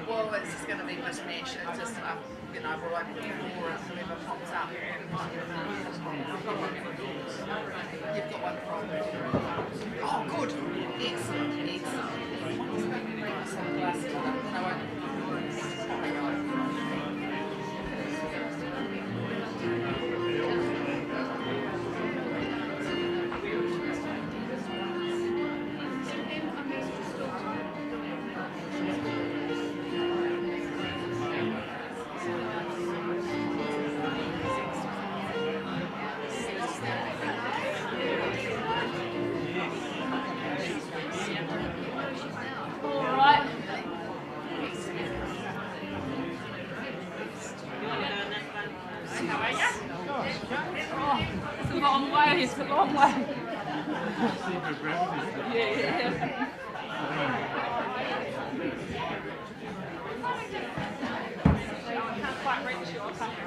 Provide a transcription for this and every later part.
Well, it's just going to be mishmash. It's just, you know, we're like before whoever pops up. You've got one problem. Oh, good. Excellent. Excellent. It's a long way. Yeah. I can't quite reach your camera.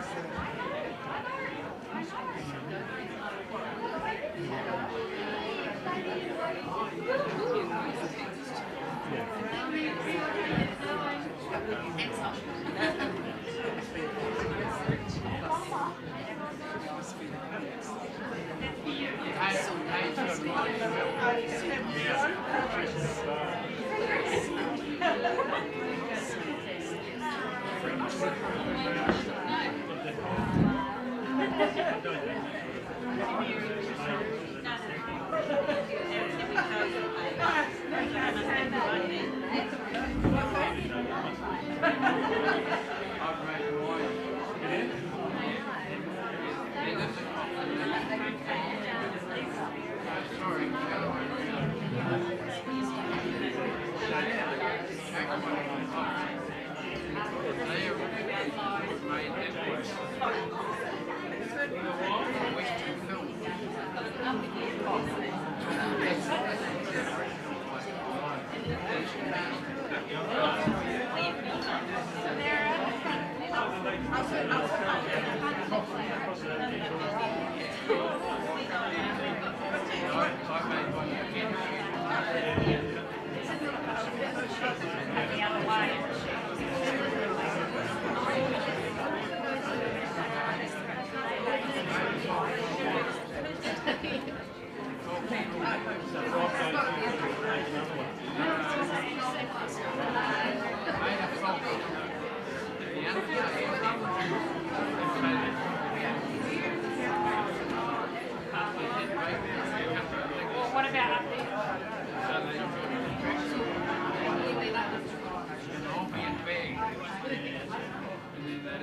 What about up there?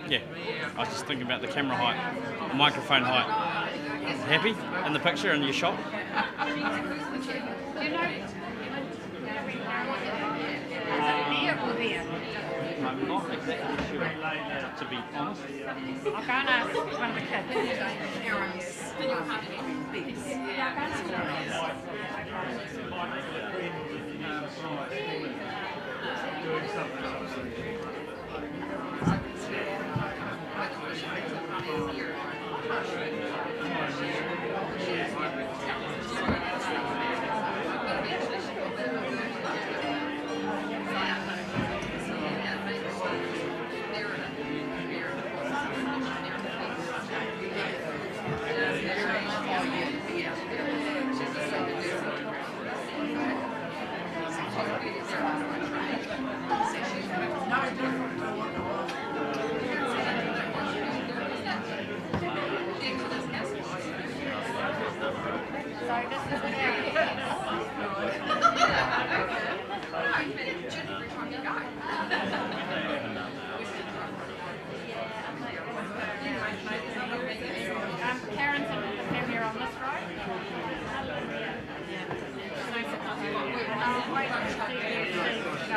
Yeah, I was just thinking about the camera height, the microphone height. Happy in the picture and your shot? Do you know? I'm not exactly sure, to be honest. I'll go and ask one of the kids. I'm waiting to see you go.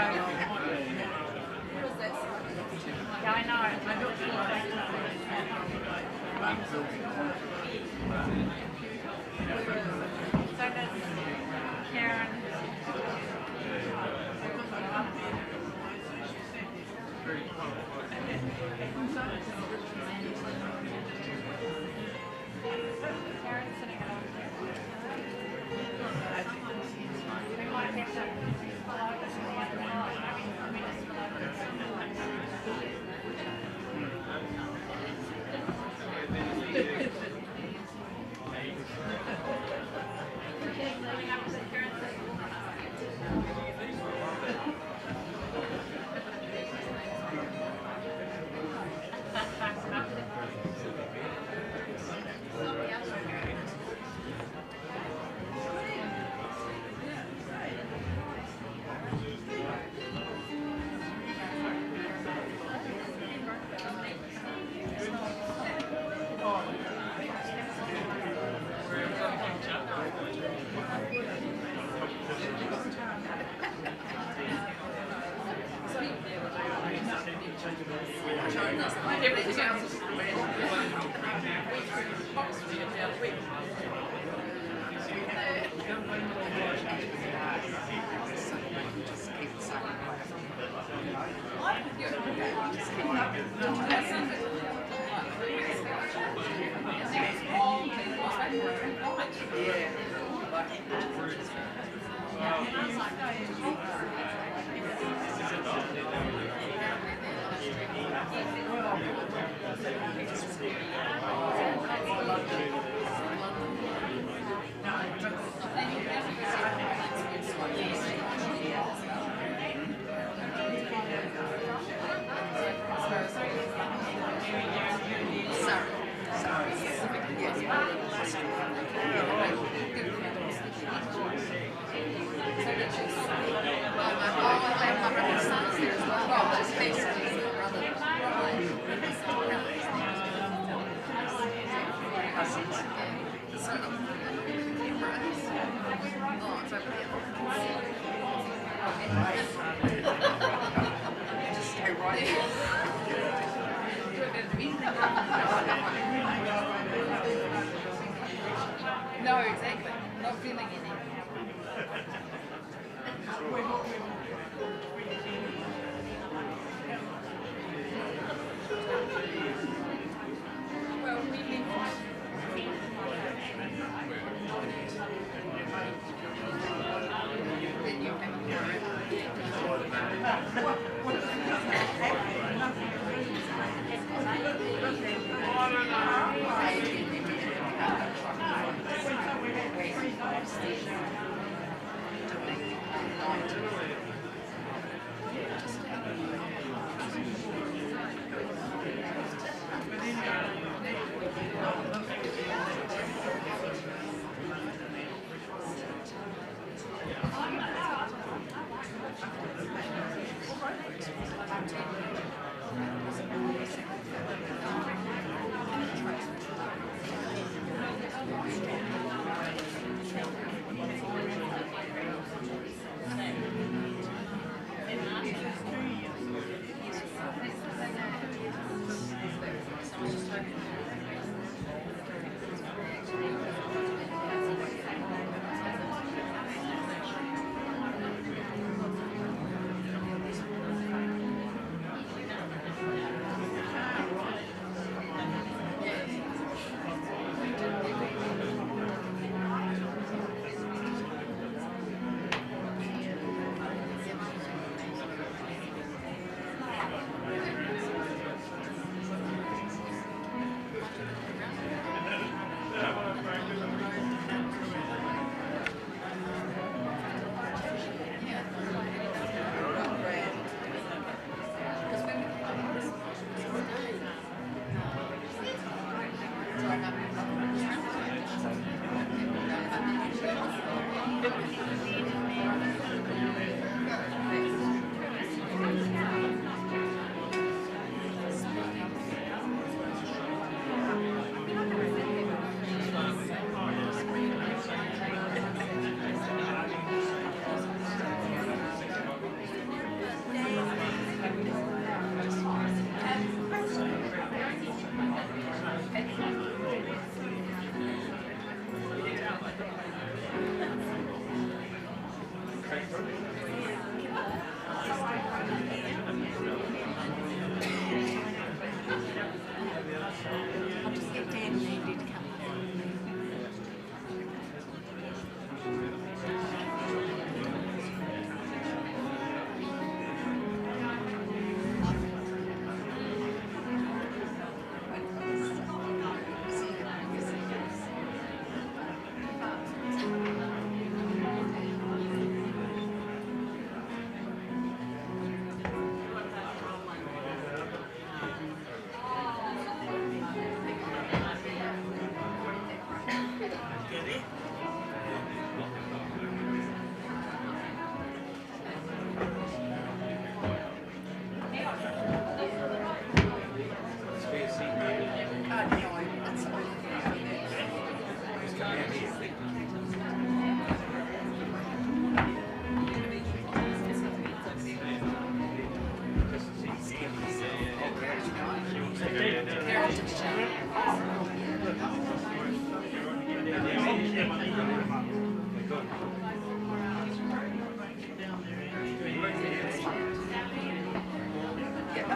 Yeah, I know. So does Karen. Karen's sitting at home. We might have to follow this in the other line. I mean, just Everything else is no, exactly. Not feeling any. Well, we need then you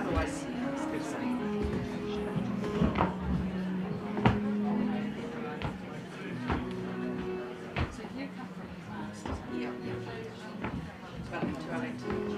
otherwise, yeah. But I'm trying to.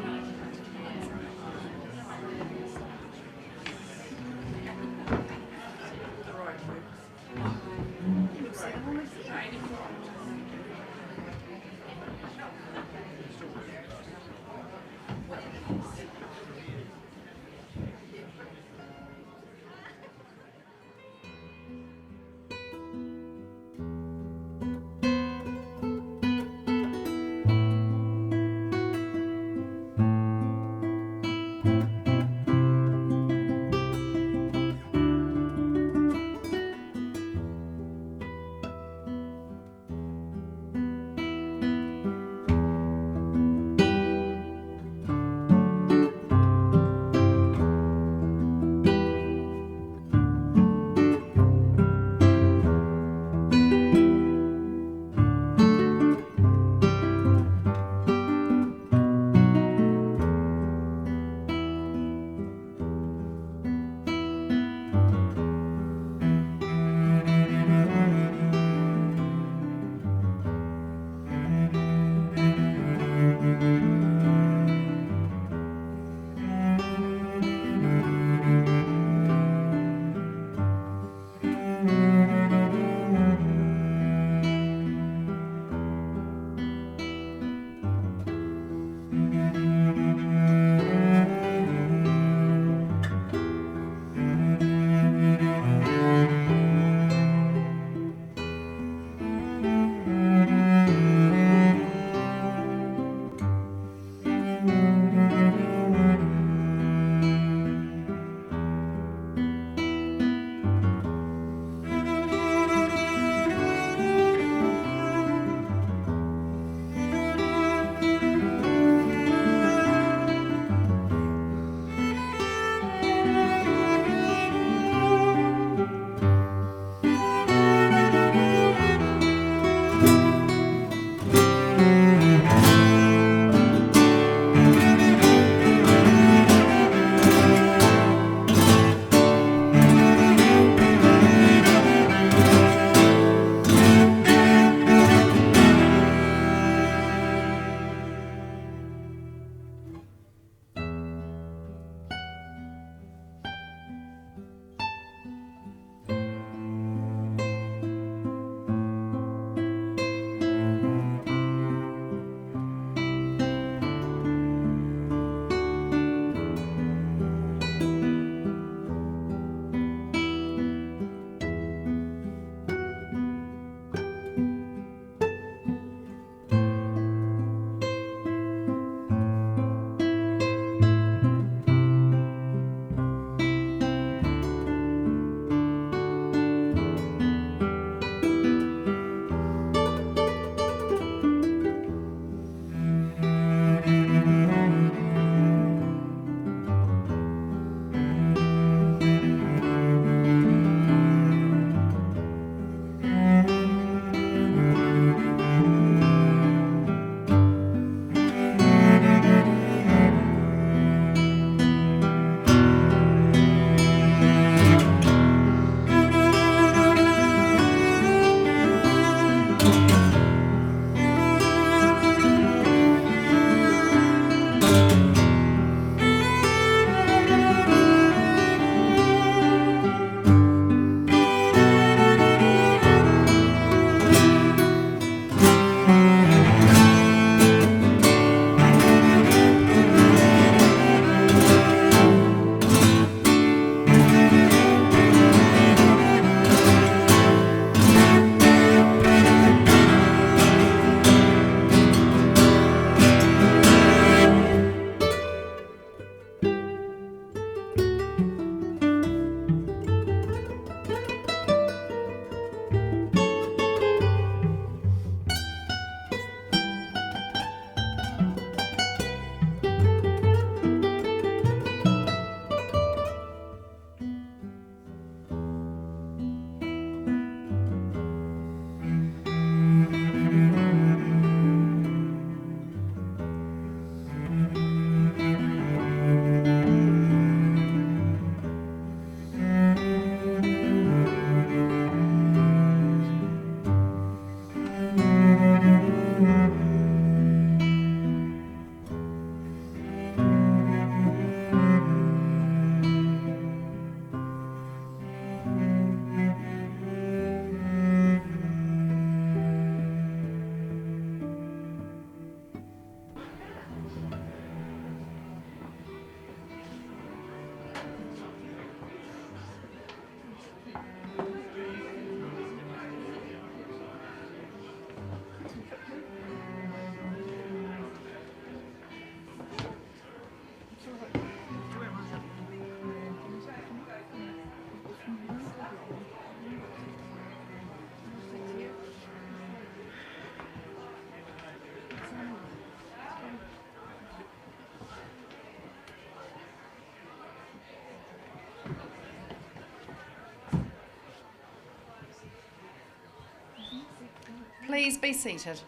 Please be seated.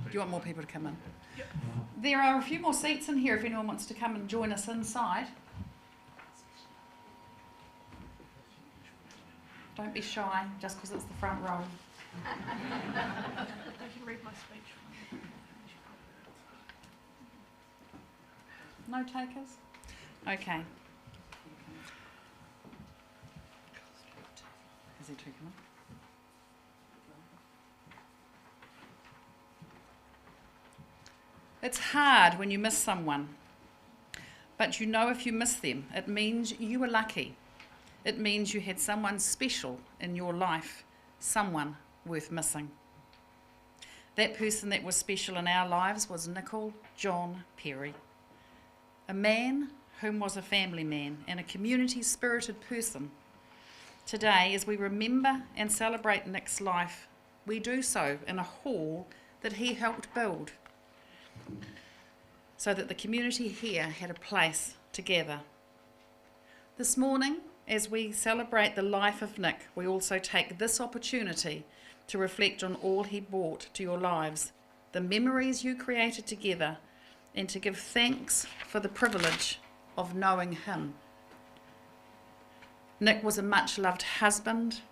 Do you want more people to come in? Yep. There are a few more seats in here if anyone wants to come and join us inside. Don't be shy just because it's the front row. I can read my speech. No takers? Okay. Is there two coming? It's hard when you miss someone, but you know if you miss them, it means you were lucky. It means you had someone special in your life, someone worth missing. That person that was special in our lives was Nicol John Perry, a man whom was a family man and a community-spirited person. Today, as we remember and celebrate Nick's life, we do so in a hall that he helped build, so that the community here had a place to gather. This morning, as we celebrate the life of Nick, we also take this opportunity to reflect on all he brought to your lives, the memories you created together, and to give thanks for the privilege of knowing him. Nick was a much-loved husband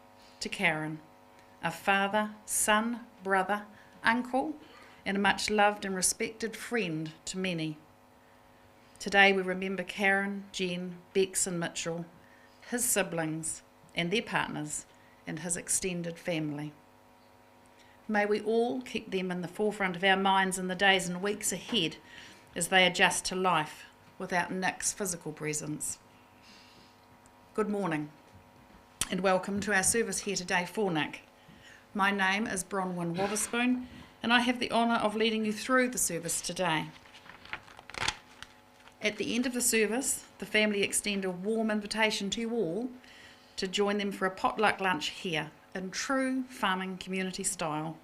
to Karen, a father, son, brother, uncle, and a much-loved and respected friend to many. Today we remember Karen, Jen, Bex and Mitchell, his siblings and their partners, and his extended family. May we all keep them in the forefront of our minds in the days and weeks ahead as they adjust to life without Nick's physical presence. Good morning and welcome to our service here today for Nick. My name is Bronwyn Wotherspoon and I have the honour of leading you through the service today. At the end of the service, the family extend a warm invitation to you all to join them for a potluck lunch here in true farming community style.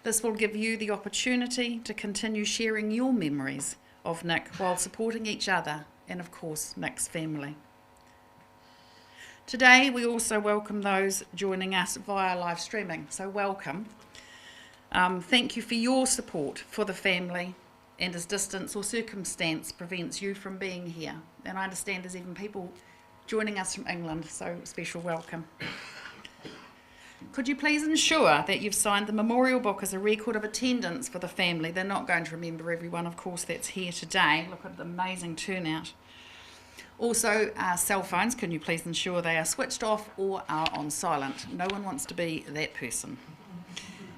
This will give you the opportunity to continue sharing your memories of Nick while supporting each other and of course Nick's family. Today we also welcome those joining us via live streaming, so welcome. Thank you for your support for the family, and as distance or circumstance prevents you from being here. And I understand there's even people joining us from England, so special welcome. Could you please ensure that you've signed the memorial book as a record of attendance for the family? They're not going to remember everyone, of course, that's here today. Look at the amazing turnout. Also, cell phones, can you please ensure they are switched off or are on silent? No one wants to be that person.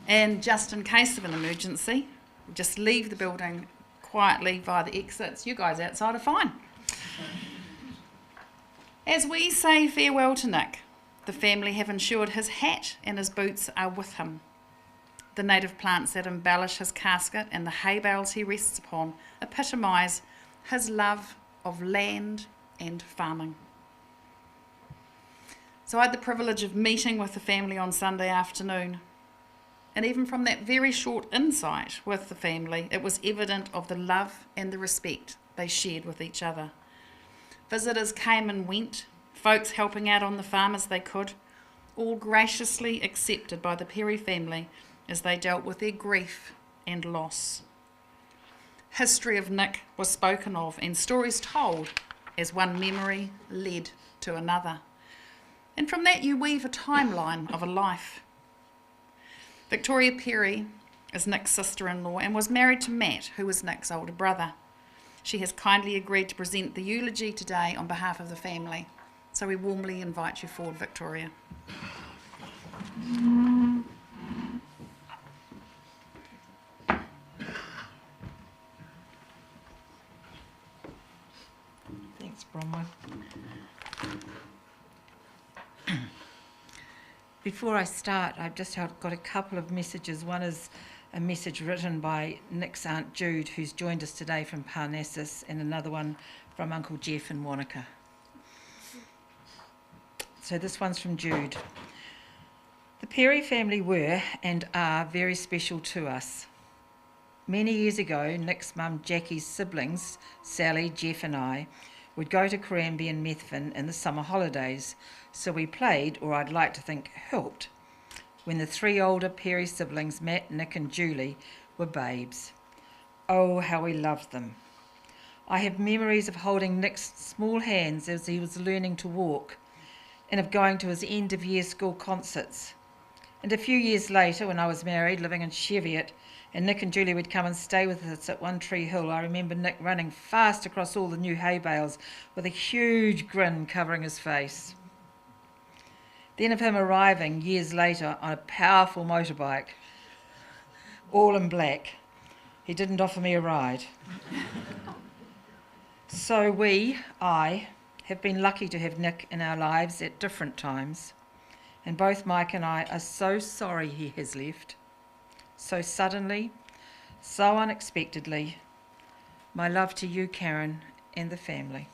And just in case of an emergency, just leave the building quietly via the exits. You guys outside are fine. As we say farewell to Nick, the family have ensured his hat and his boots are with him. The native plants that embellish his casket and the hay bales he rests upon epitomise his love of land and farming. So I had the privilege of meeting with the family on Sunday afternoon. And even from that very short insight with the family, it was evident of the love and the respect they shared with each other. Visitors came and went, folks helping out on the farm as they could, all graciously accepted by the Perry family as they dealt with their grief and loss. History of Nick was spoken of and stories told as one memory led to another. And from that you weave a timeline of a life. Victoria Perry is Nick's sister-in-law and was married to Matt, who was Nick's older brother. She has kindly agreed to present the eulogy today on behalf of the family. So we warmly invite you forward, Victoria. Thanks, Bronwyn. Before I start, I've just got a couple of messages. One is a message written by Nick's Aunt Jude, who's joined us today from Parnassus, and another one from Uncle Jeff in Wanaka. So this one's from Jude. The Perry family were and are very special to us. Many years ago, Nick's mum Jackie's siblings, Sally, Jeff and I, would go to Corambi and Methven in the summer holidays, so we played, or I'd like to think helped, when the three older Perry siblings, Matt, Nick and Julie, were babes. Oh, how we loved them. I have memories of holding Nick's small hands as he was learning to walk, and of going to his end-of-year school concerts. And a few years later, when I was married, living in Cheviot, and Nick and Julie would come and stay with us at One Tree Hill, I remember Nick running fast across all the new hay bales with a huge grin covering his face. Then of him arriving years later on a powerful motorbike, all in black. He didn't offer me a ride. So I, have been lucky to have Nick in our lives at different times. And both Mike and I are so sorry he has left. So suddenly, so unexpectedly. My love to you, Karen, and the family.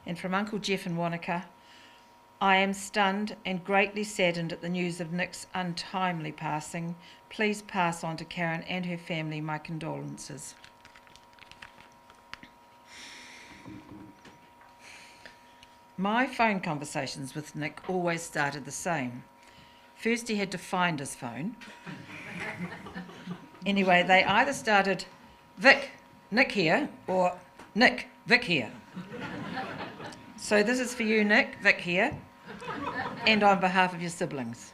And from Uncle Jeff in Wanaka, I am stunned and greatly saddened at the news of Nick's untimely passing. Please pass on to Karen and her family my condolences. My phone conversations with Nick always started the same. First he had to find his phone. Anyway, they either started, Vic, Nick here, or Nick, Vic here. So this is for you, Nick, Vic here, and on behalf of your siblings.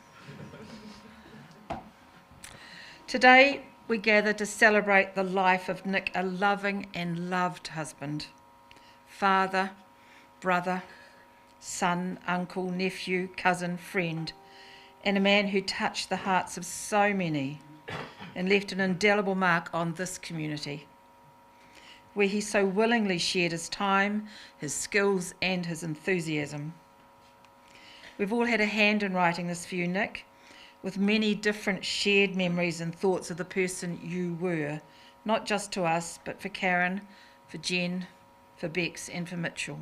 Today we gather to celebrate the life of Nick, a loving and loved husband, father, brother, son, uncle, nephew, cousin, friend, and a man who touched the hearts of so many and left an indelible mark on this community, where he so willingly shared his time, his skills, and his enthusiasm. We've all had a hand in writing this for you, Nick, with many different shared memories and thoughts of the person you were, not just to us, but for Karen, for Jen, for Bex, and for Mitchell.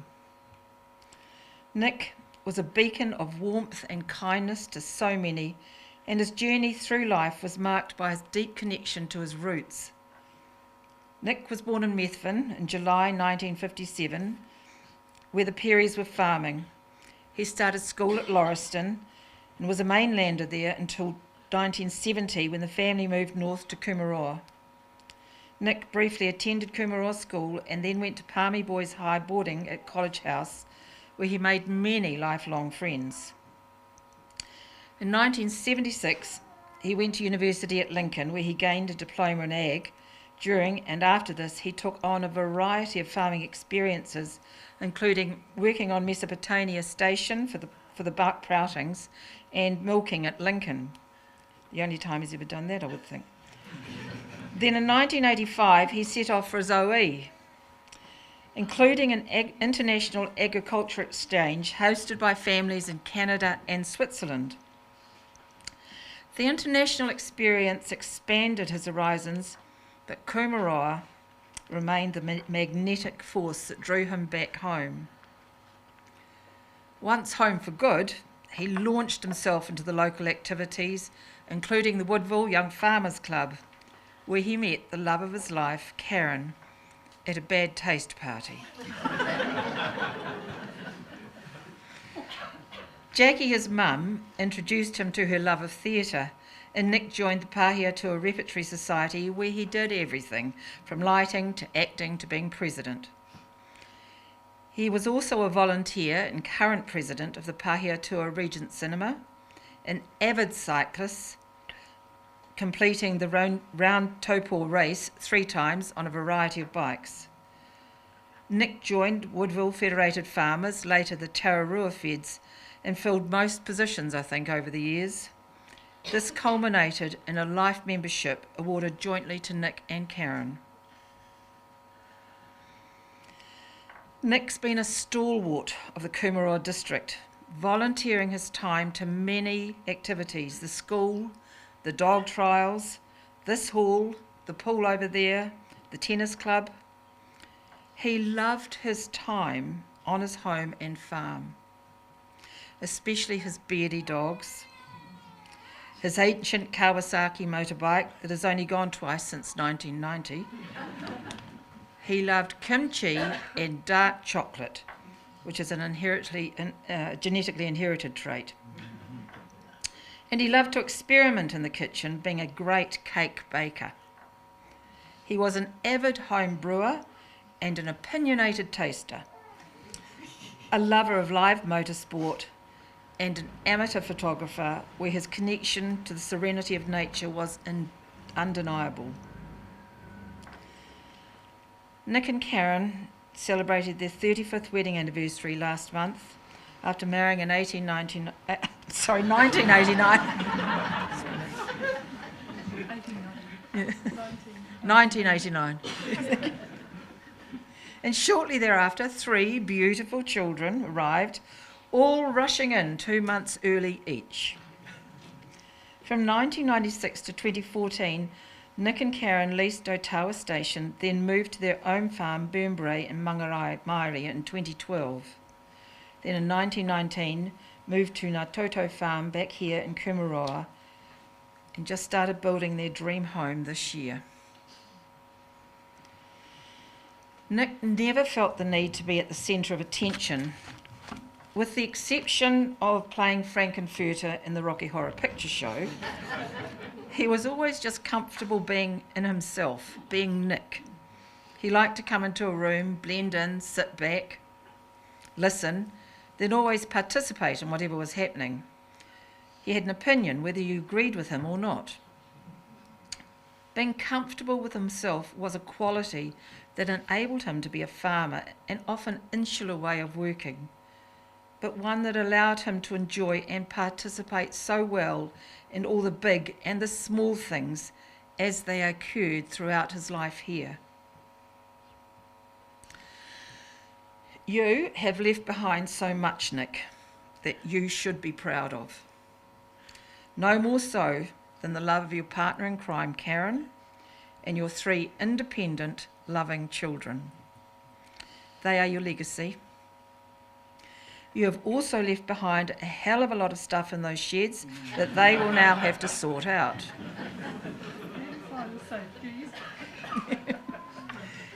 Nick was a beacon of warmth and kindness to so many, and his journey through life was marked by his deep connection to his roots. Nick was born in Methven in July 1957, where the Perrys were farming. He started school at Lauriston and was a mainlander there until 1970, when the family moved north to Coomeraw. Nick briefly attended Coomeraw School and then went to Palmy Boys High boarding at College House, where he made many lifelong friends. In 1976, he went to university at Lincoln, where he gained a diploma in ag. During and after this, he took on a variety of farming experiences, including working on Mesopotamia Station for the buck proutings and milking at Lincoln. The only time he's ever done that, I would think. Then in 1985, he set off for his OE, including an international agriculture exchange hosted by families in Canada and Switzerland. The international experience expanded his horizons, but Coomeraw remained the magnetic force that drew him back home. Once home for good, he launched himself into the local activities, including the Woodville Young Farmers Club, where he met the love of his life, Karen, at a bad taste party. Jackie, his mum, introduced him to her love of theatre, and Nick joined the Pahiatua Repertory Society, where he did everything, from lighting to acting to being president. He was also a volunteer and current president of the Pahiatua Regent Cinema, an avid cyclist, completing the round Taupo race 3 times on a variety of bikes. Nick joined Woodville Federated Farmers, later the Tararua Feds, and filled most positions, I think, over the years. This culminated in a life membership awarded jointly to Nick and Karen. Nick's been a stalwart of the Coomeraw district, volunteering his time to many activities: the school, the dog trials, this hall, the pool over there, the tennis club. He loved his time on his home and farm, especially his beardy dogs. his ancient Kawasaki motorbike that has only gone twice since 1990. He loved kimchi and dark chocolate, which is an genetically inherited trait. And he loved to experiment in the kitchen, being a great cake baker. He was an avid home brewer and an opinionated taster, a lover of live motorsport and an amateur photographer where his connection to the serenity of nature was undeniable. Nick and Karen celebrated their 35th wedding anniversary last month after marrying in 1989. 1989. And shortly thereafter, 3 beautiful children arrived, all rushing in 2 months early each. From 1996 to 2014, Nick and Karen leased Otawa Station, then moved to their own farm, Burnbrae in Mangaraimari in 2012. Then in 1919, moved to Ngātoto Farm back here in Kumaroa and just started building their dream home this year. Nick never felt the need to be at the centre of attention, with the exception of playing Frankenfurter in the Rocky Horror Picture Show. He was always just comfortable being in himself, being Nick. He liked to come into a room, blend in, sit back, listen, then always participate in whatever was happening. He had an opinion whether you agreed with him or not. Being comfortable with himself was a quality that enabled him to be a farmer, an often insular way of working, but one that allowed him to enjoy and participate so well in all the big and the small things as they occurred throughout his life here. You have left behind so much, Nick, that you should be proud of. No more so than the love of your partner in crime, Karen, and your 3 independent, loving children. They are your legacy. You have also left behind a hell of a lot of stuff in those sheds that they will now have to sort out.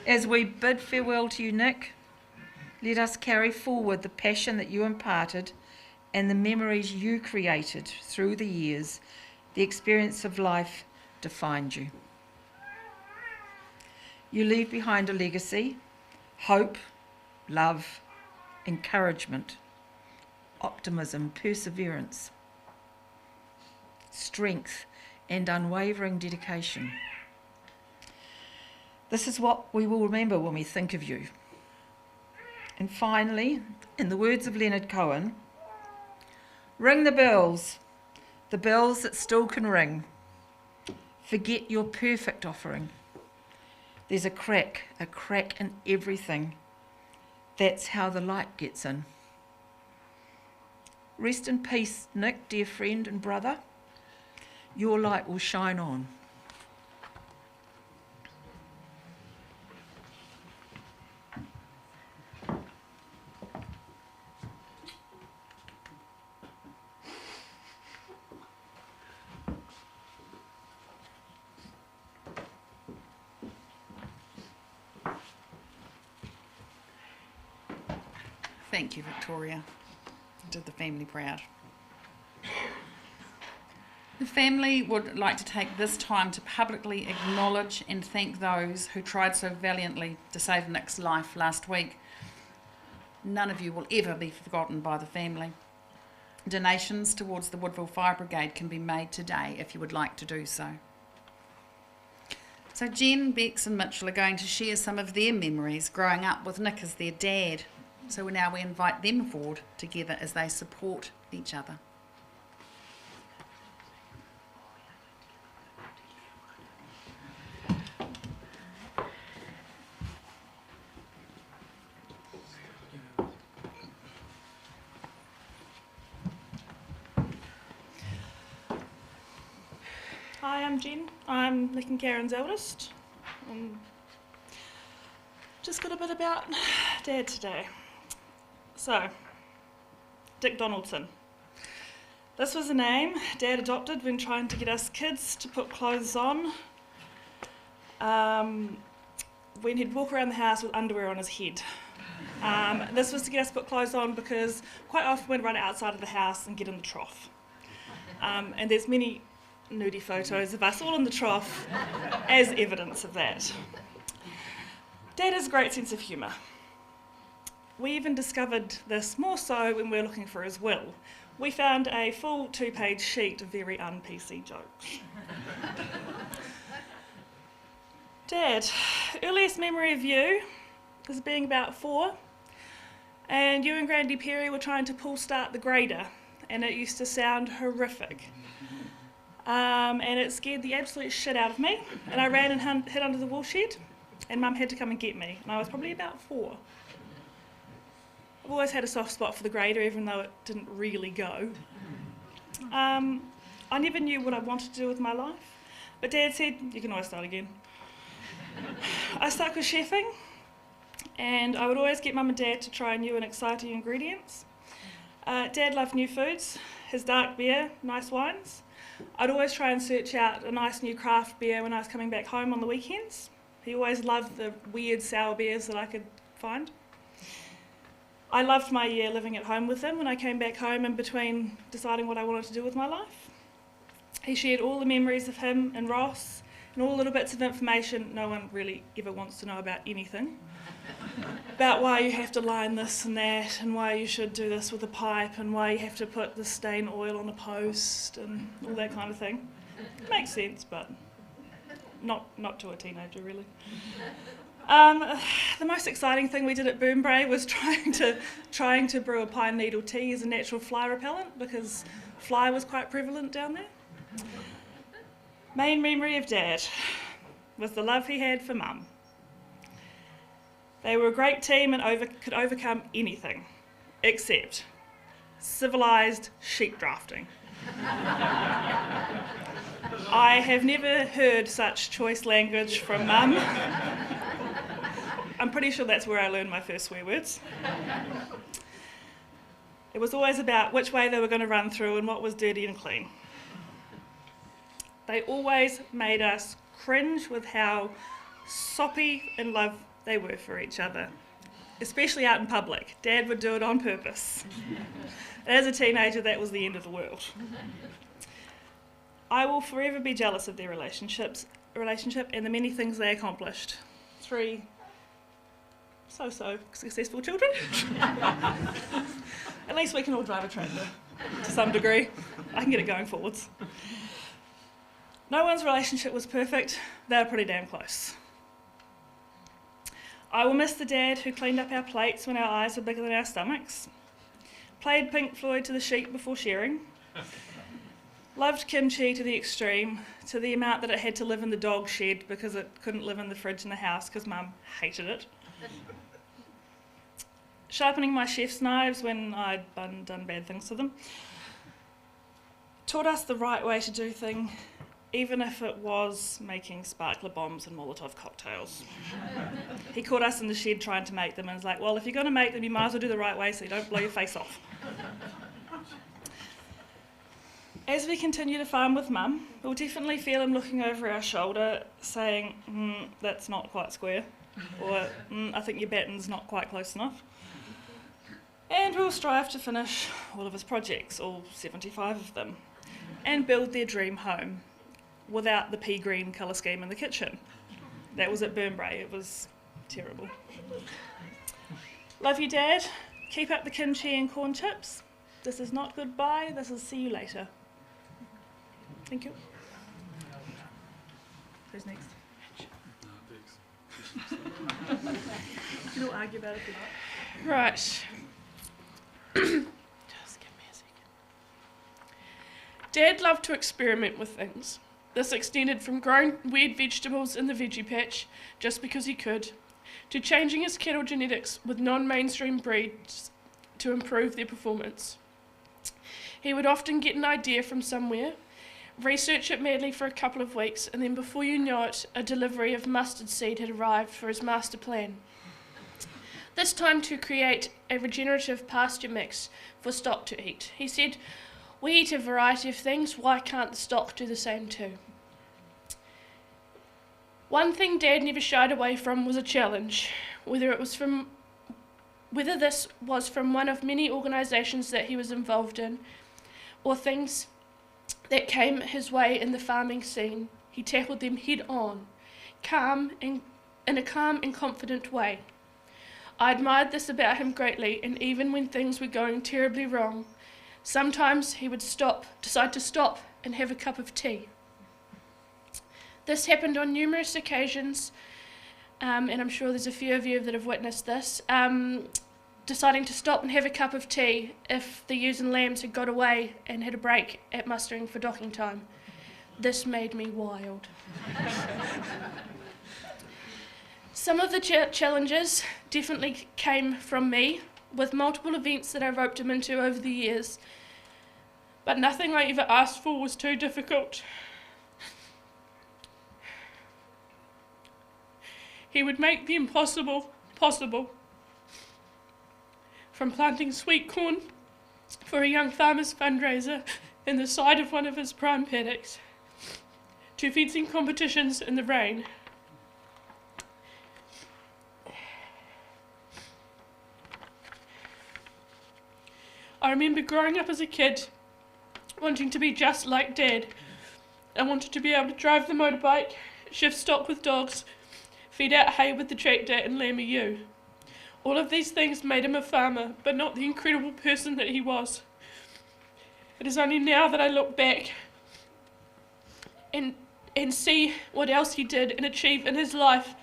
As we bid farewell to you, Nick, let us carry forward the passion that you imparted and the memories you created through the years. The experience of life defined you. You leave behind a legacy, hope, love, encouragement, optimism, perseverance, strength, and unwavering dedication. This is what we will remember when we think of you. And finally, in the words of Leonard Cohen, ring the bells that still can ring. Forget your perfect offering. There's a crack in everything. That's how the light gets in. Rest in peace, Nick, dear friend and brother. Your light will shine on. Thank you, Victoria. You did the family proud. The family would like to take this time to publicly acknowledge and thank those who tried so valiantly to save Nick's life last week. None of you will ever be forgotten by the family. Donations towards the Woodville Fire Brigade can be made today if you would like to do so. So Jen, Bex and Mitchell are going to share some of their memories growing up with Nick as their dad. So now we invite them forward together as they support each other. Hi, I'm Jen. I'm Nick and Karen's eldest. Just got a bit about Dad today. So, Dick Donaldson. This was a name Dad adopted when trying to get us kids to put clothes on. When he'd walk around the house with underwear on his head. This was to get us to put clothes on because quite often we'd run outside of the house and get in the trough. And there's many nudie photos of us all in the trough as evidence of that. Dad has a great sense of humour. We even discovered this more so when we were looking for his will. We found a full 2-page sheet of very un-PC jokes. Dad, earliest memory of you is being about 4, and you and Grandy Perry were trying to pull start the grader, and it used to sound horrific. And it scared the absolute shit out of me, and I ran and hid under the woolshed, and Mum had to come and get me, and I was probably about 4. I've always had a soft spot for the grader, even though it didn't really go. I never knew what I wanted to do with my life, but Dad said, you can always start again. I stuck with chefing, and I would always get Mum and Dad to try new and exciting ingredients. Dad loved new foods, his dark beer, nice wines. I'd always try and search out a nice new craft beer when I was coming back home on the weekends. He always loved the weird sour beers that I could find. I loved my year living at home with him when I came back home in between deciding what I wanted to do with my life. He shared all the memories of him and Ross and all little bits of information no one really ever wants to know about anything. About why you have to line this and that, and why you should do this with a pipe, and why you have to put the stain oil on a post, and all that kind of thing. Makes sense, but not to a teenager, really. The most exciting thing we did at Burnbrae was trying to brew a pine needle tea as a natural fly repellent, because fly was quite prevalent down there. Main memory of Dad was the love he had for Mum. They were a great team and could overcome anything, except civilised sheep drafting. I have never heard such choice language from Mum. I'm pretty sure that's where I learned my first swear words. It was always about which way they were going to run through and what was dirty and clean. They always made us cringe with how soppy in love they were for each other, especially out in public. Dad would do it on purpose. As a teenager, that was the end of the world. I will forever be jealous of their relationship and the many things they accomplished. 3 so-so successful children. At least we can all drive a tractor to some degree. I can get it going forwards. No one's relationship was perfect. They were pretty damn close. I will miss the dad who cleaned up our plates when our eyes were bigger than our stomachs, played Pink Floyd to the sheep before sharing, loved kimchi to the extreme, to the amount that it had to live in the dog shed because it couldn't live in the fridge in the house because Mum hated it. Sharpening my chef's knives when I'd done bad things to them. Taught us the right way to do things, even if it was making sparkler bombs and Molotov cocktails. He caught us in the shed trying to make them and was like, well, if you're going to make them, you might as well do the right way so you don't blow your face off. As we continue to farm with Mum, we'll definitely feel him looking over our shoulder saying, that's not quite square, or I think your batten's not quite close enough. And we'll strive to finish all of his projects, all 75 of them, and build their dream home without the pea green colour scheme in the kitchen. That was at Burnbrae. It was terrible. Love you, Dad. Keep up the kimchi and corn chips. This is not goodbye. This is see you later. Thank you. Who's next? You'll argue about it if you like. Right. Just give me a second. Dad loved to experiment with things. This extended from growing weird vegetables in the veggie patch just because he could, to changing his cattle genetics with non-mainstream breeds to improve their performance. He would often get an idea from somewhere, research it madly for a couple of weeks, and then before you know it, a delivery of mustard seed had arrived for his master plan. This time to create a regenerative pasture mix for stock to eat. He said, We eat a variety of things, why can't the stock do the same too? One thing Dad never shied away from was a challenge, whether this was from one of many organisations that he was involved in, or things that came his way in the farming scene. He tackled them head on, in a calm and confident way. I admired this about him greatly, and even when things were going terribly wrong, sometimes he would decide to stop and have a cup of tea. This happened on numerous occasions, and I'm sure there's a few of you that have witnessed this, deciding to stop and have a cup of tea if the ewes and lambs had got away and had a break at mustering for docking time. This made me wild. Some of the challenges definitely came from me, with multiple events that I roped him into over the years, but nothing I ever asked for was too difficult. He would make the impossible possible. From planting sweet corn for a young farmer's fundraiser in the side of one of his prime paddocks, to fencing competitions in the rain. I remember growing up as a kid, wanting to be just like Dad. I wanted to be able to drive the motorbike, shift stock with dogs, feed out hay with the tractor and lamb a ewe. All of these things made him a farmer, but not the incredible person that he was. It is only now that I look back and see what else he did and achieved in his life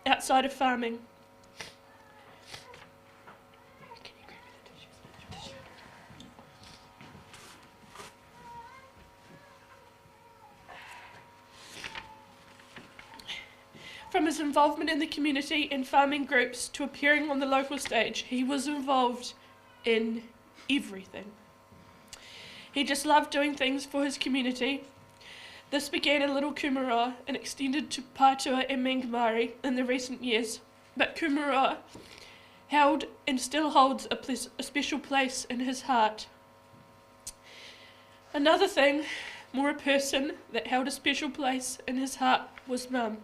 outside of farming. From his involvement in the community and farming groups to appearing on the local stage, he was involved in everything. He just loved doing things for his community. This began in Little Kumaroa and extended to Pātua and Mangumari in the recent years, but Kumaroa held and still holds a special place in his heart. Another thing, more a person, that held a special place in his heart was Mum.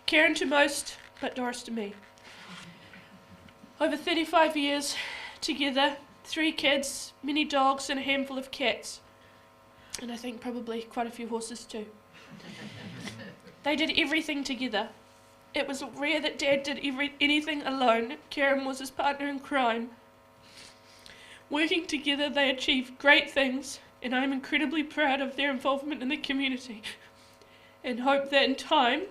Karen to most, but Doris to me. Over 35 years together, 3 kids, many dogs and a handful of cats. And I think probably quite a few horses too. They did everything together. It was rare that Dad did anything alone. Karen was his partner in crime. Working together they achieved great things, and I am incredibly proud of their involvement in the community and hope that in time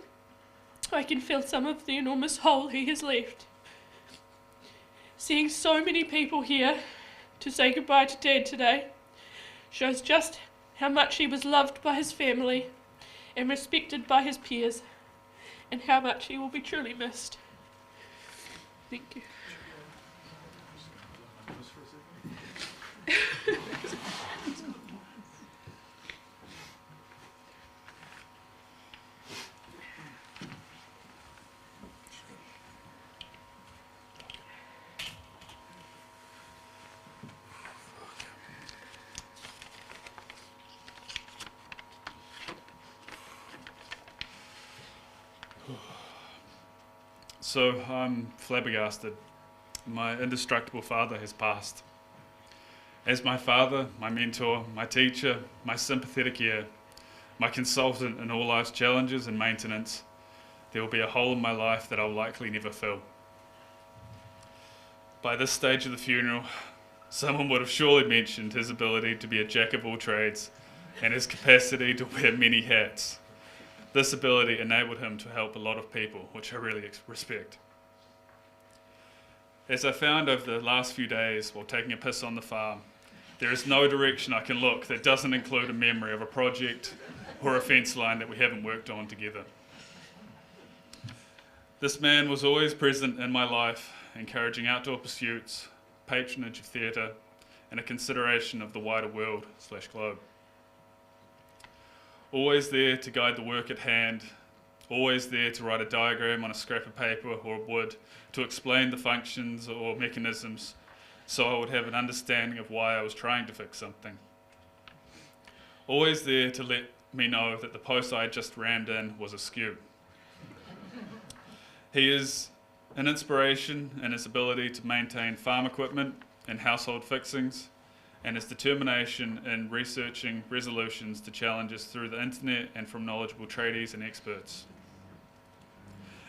I can fill some of the enormous hole he has left. Seeing so many people here to say goodbye to Dad today shows just how much he was loved by his family and respected by his peers, and how much he will be truly missed. Thank you. So I'm flabbergasted. My indestructible father has passed. As my father, my mentor, my teacher, my sympathetic ear, my consultant in all life's challenges and maintenance, there will be a hole in my life that I'll likely never fill. By this stage of the funeral, someone would have surely mentioned his ability to be a jack of all trades and his capacity to wear many hats. This ability enabled him to help a lot of people, which I really respect. As I found over the last few days while taking a piss on the farm, there is no direction I can look that doesn't include a memory of a project or a fence line that we haven't worked on together. This man was always present in my life, encouraging outdoor pursuits, patronage of theatre, and a consideration of the wider world/globe. Always there to guide the work at hand, always there to write a diagram on a scrap of paper or wood to explain the functions or mechanisms so I would have an understanding of why I was trying to fix something. always there to let me know that the post I had just rammed in was askew. He is an inspiration in his ability to maintain farm equipment and household fixings, and his determination in researching resolutions to challenges through the internet and from knowledgeable tradies and experts.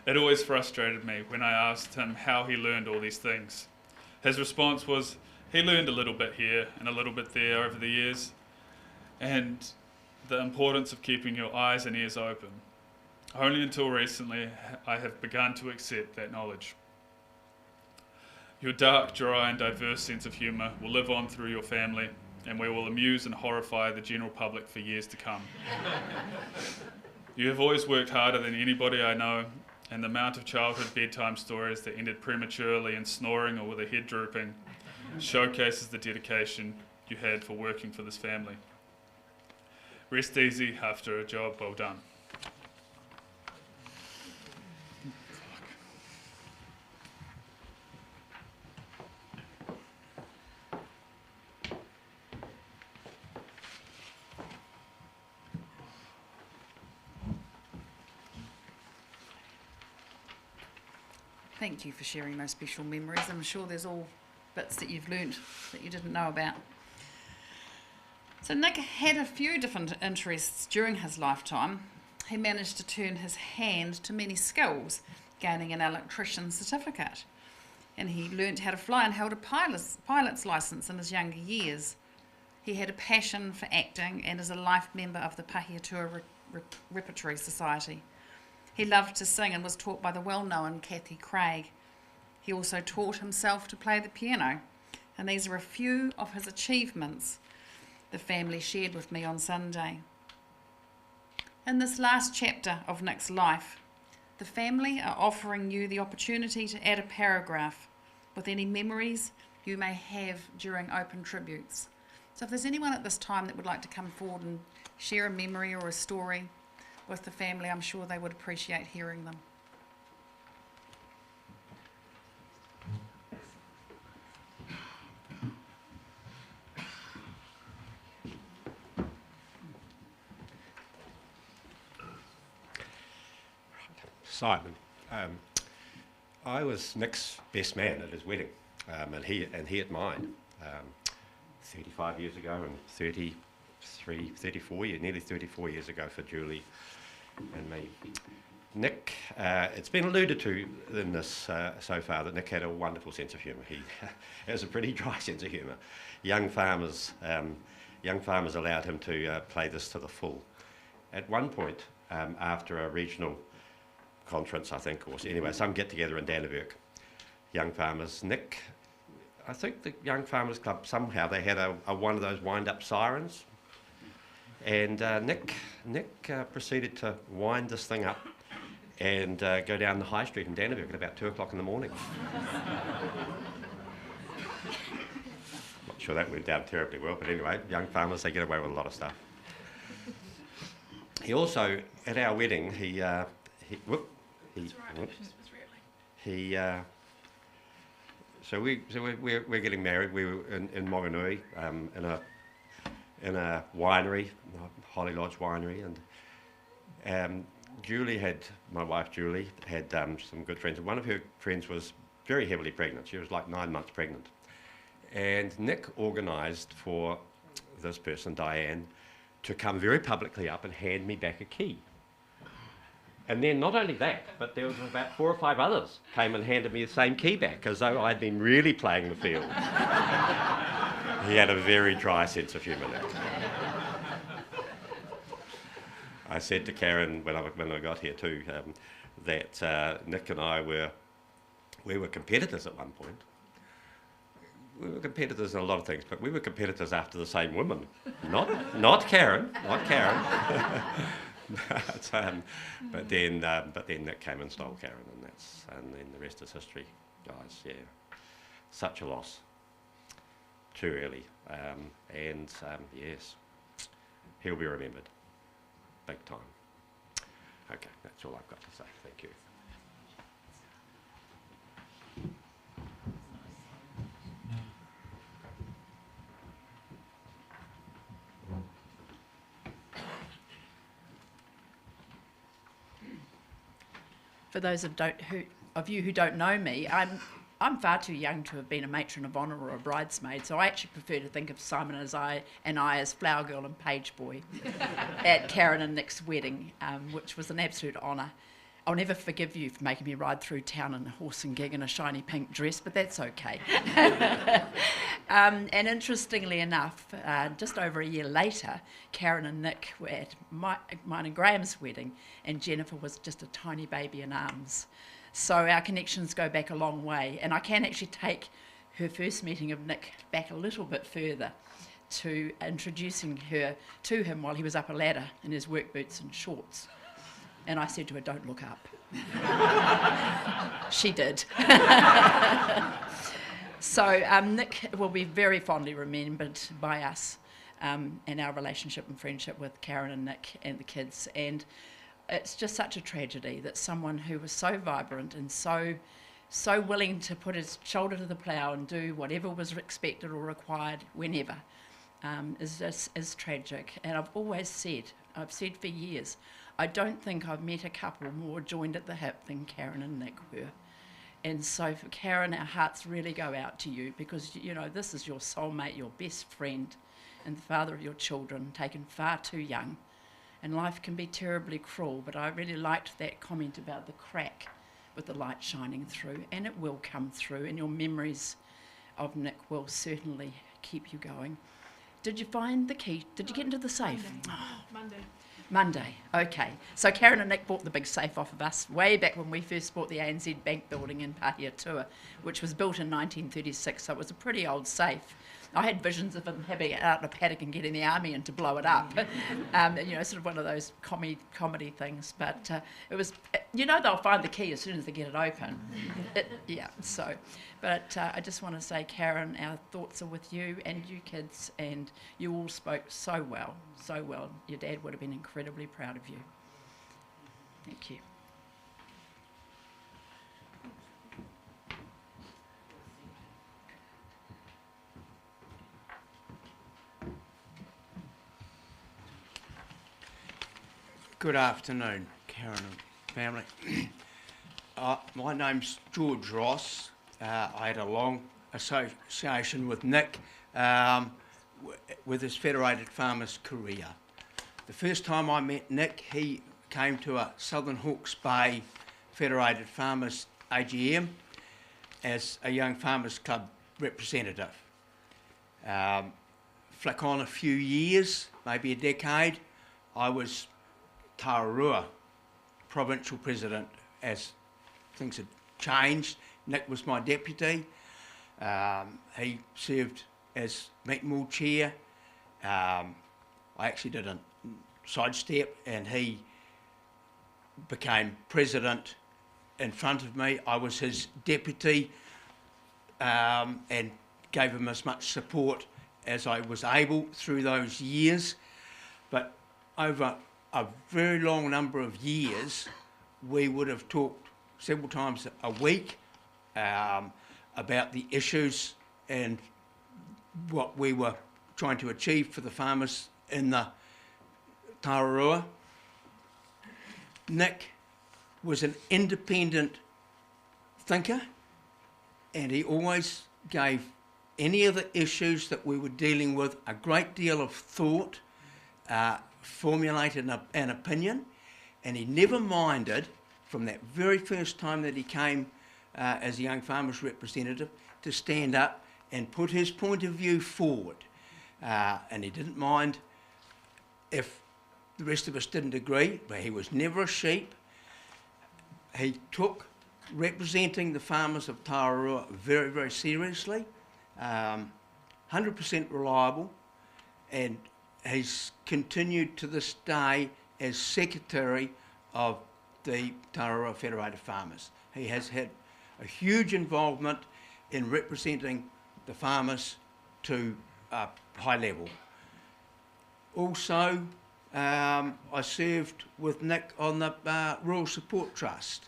It always frustrated me when I asked him how he learned all these things. His response was, he learned a little bit here and a little bit there over the years, and the importance of keeping your eyes and ears open. Only until recently I have begun to accept that knowledge. Your dark, dry and diverse sense of humour will live on through your family, and we will amuse and horrify the general public for years to come. You have always worked harder than anybody I know, and the amount of childhood bedtime stories that ended prematurely in snoring or with a head drooping showcases the dedication you had for working for this family. Rest easy after a job well done. Thank you for sharing those special memories. I'm sure there's all bits that you've learnt that you didn't know about. So Nick had a few different interests during his lifetime. He managed to turn his hand to many skills, gaining an electrician's certificate. And he learnt how to fly and held a pilot's licence in his younger years. He had a passion for acting and is a life member of the Pahiatua Repertory Society. He loved to sing and was taught by the well-known Kathy Craig. He also taught himself to play the piano, and these are a few of his achievements the family shared with me on Sunday. In this last chapter of Nick's life, the family are offering you the opportunity to add a paragraph with any memories you may have during open tributes. So if there's anyone at this time that would like to come forward and share a memory or a story with the family, I'm sure they would appreciate hearing them. Simon, I was Nick's best man at his wedding, and he at mine, 35 years ago, and 34 years, nearly 34 years ago for Julie and me. Nick, it's been alluded to in this so far that Nick had a wonderful sense of humour. He has a pretty dry sense of humour. Young farmers allowed him to play this to the full. At one point, after a regional conference, I think, or anyway, some get together in Dannevirke, young farmers, Nick, I think the Young Farmers Club, somehow they had a one of those wind-up sirens, and Nick proceeded to wind this thing up and go down the high street in Dannevirke at about 2 o'clock in the morning. Not sure that went down terribly well, but anyway, young farmers, they get away with a lot of stuff. He also, at our wedding, so we're getting married. We were in Moganui, in a winery, Holly Lodge Winery, and my wife Julie had some good friends, and one of her friends was very heavily pregnant. She was like 9 months pregnant, and Nick organised for this person, Diane, to come very publicly up and hand me back a key. And then not only that, but there was about 4 or 5 others came and handed me the same key back, as though I'd been really playing the field. He had a very dry sense of humour, Nick. I said to Karen when I got here too, that Nick and I were competitors at one point. We were competitors in a lot of things, but we were competitors after the same woman. Not Karen. But then Nick came and stole Karen, and then the rest is history, guys. Yeah, such a loss. Too early, yes, he'll be remembered, big time. Okay, that's all I've got to say. Thank you. For those of you who don't know me, I'm far too young to have been a matron of honour or a bridesmaid, so I actually prefer to think of Simon and I as flower girl and page boy at Karen and Nick's wedding, which was an absolute honour. I'll never forgive you for making me ride through town in a horse and gig in a shiny pink dress, but that's okay. And interestingly enough, just over a year later, Karen and Nick were at mine and Graham's wedding, and Jennifer was just a tiny baby in arms. So our connections go back a long way, and I can actually take her first meeting of Nick back a little bit further to introducing her to him while he was up a ladder in his work boots and shorts. And I said to her, "Don't look up." She did. So Nick will be very fondly remembered by us in our relationship and friendship with Karen and Nick and the kids. And it's just such a tragedy that someone who was so vibrant and so willing to put his shoulder to the plough and do whatever was expected or required whenever is tragic. And I've said for years, I don't think I've met a couple more joined at the hip than Karen and Nick were. And so for Karen, our hearts really go out to you, because you know this is your soulmate, your best friend, and the father of your children, taken far too young. And life can be terribly cruel, but I really liked that comment about the crack with the light shining through, and it will come through, and your memories of Nick will certainly keep you going. Did you find the key? Did you get into the safe? Monday, okay. So Karen and Nick bought the big safe off of us way back when we first bought the ANZ Bank building in Pahiatua, which was built in 1936, so it was a pretty old safe. I had visions of him having it out in a paddock and getting the army in to blow it up. Sort of one of those comedy things. But it was, they'll find the key as soon as they get it open. I just want to say, Karen, our thoughts are with you and you kids, and you all spoke so well, so well. Your dad would have been incredibly proud of you. Thank you. Good afternoon, Karen and family. My name's George Ross. I had a long association with Nick with his Federated Farmers career. The first time I met Nick, he came to a Southern Hawke's Bay Federated Farmers AGM as a Young Farmers Club representative. Flick on a few years, maybe a decade, I was Tararua provincial president as things had changed. Nick was my deputy. He served as meat mill chair. I actually did a sidestep and he became president in front of me. I was his deputy and gave him as much support as I was able through those years. But over a very long number of years, we would have talked several times a week about the issues and what we were trying to achieve for the farmers in the Tararua. Nick was an independent thinker, and he always gave any of the issues that we were dealing with a great deal of thought, formulated an opinion, and he never minded from that very first time that he came as a Young Farmers representative to stand up and put his point of view forward. And he didn't mind if the rest of us didn't agree, but he was never a sheep. He took representing the farmers of Tararua very, very seriously, 100% reliable, and he's continued to this day as secretary of the Tararua Federated Farmers. He has had a huge involvement in representing the farmers to a high level. Also, I served with Nick on the Rural Support Trust,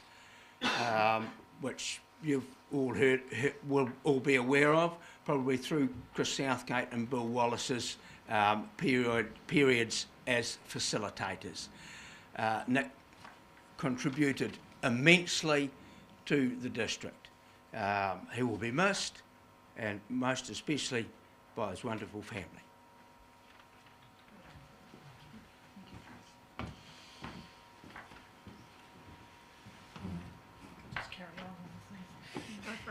which you've all will all be aware of, probably through Chris Southgate and Bill Wallace's periods as facilitators. Nick contributed immensely to the district. He will be missed, and most especially by his wonderful family. Just carry on.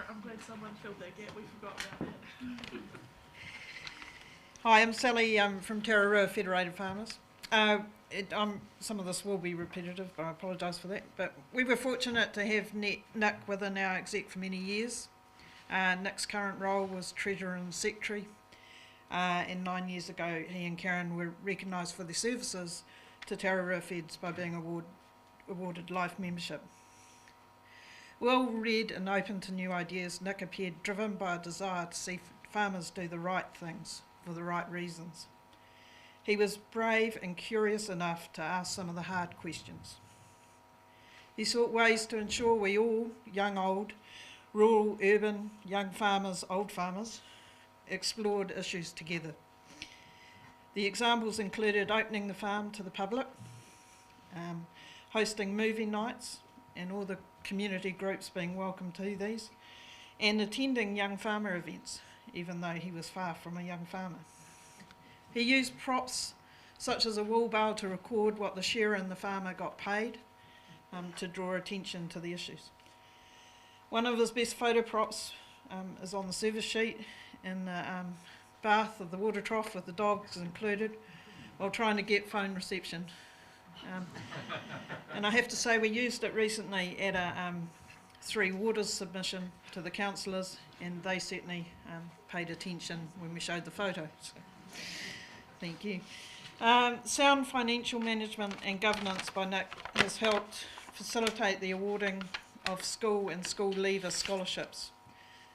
I'm glad someone filled that gap. We forgot about that. Hi, I'm Sally from Tararua Federated Farmers. Some of this will be repetitive, but I apologise for that. But we were fortunate to have Nick within our exec for many years. Nick's current role was Treasurer and Secretary, and 9 years ago he and Karen were recognised for their services to Tararua Feds by being awarded life membership. Well read and open to new ideas, Nick appeared driven by a desire to see farmers do the right things for the right reasons. He was brave and curious enough to ask some of the hard questions. He sought ways to ensure we all, young, old, rural, urban, young farmers, old farmers, explored issues together. The examples included opening the farm to the public, hosting movie nights, and all the community groups being welcome to these, and attending young farmer events, even though he was far from a young farmer. He used props such as a wool bale to record what the shearer and the farmer got paid, to draw attention to the issues. One of his best photo props is on the service sheet in the bath of the water trough with the dogs included while trying to get phone reception. And I have to say we used it recently at a Three Waters submission to the councillors, and they certainly paid attention when we showed the photos. Thank you. Sound financial management and governance by Nick has helped facilitate the awarding of school and school leaver scholarships.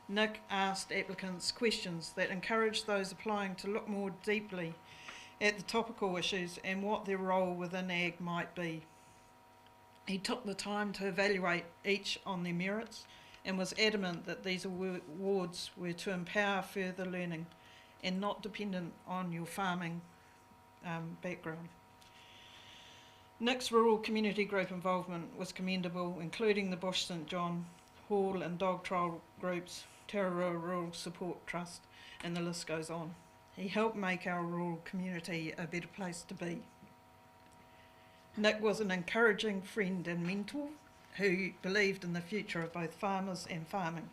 Nick asked applicants questions that encouraged those applying to look more deeply at the topical issues and what their role within ag might be. He took the time to evaluate each on their merits and was adamant that these awards were to empower further learning and not dependent on your farming background. Nick's rural community group involvement was commendable, including the Bush St John, Hall and Dog Trial groups, Tararua Rural Support Trust, and the list goes on. He helped make our rural community a better place to be. Nick was an encouraging friend and mentor who believed in the future of both farmers and farming.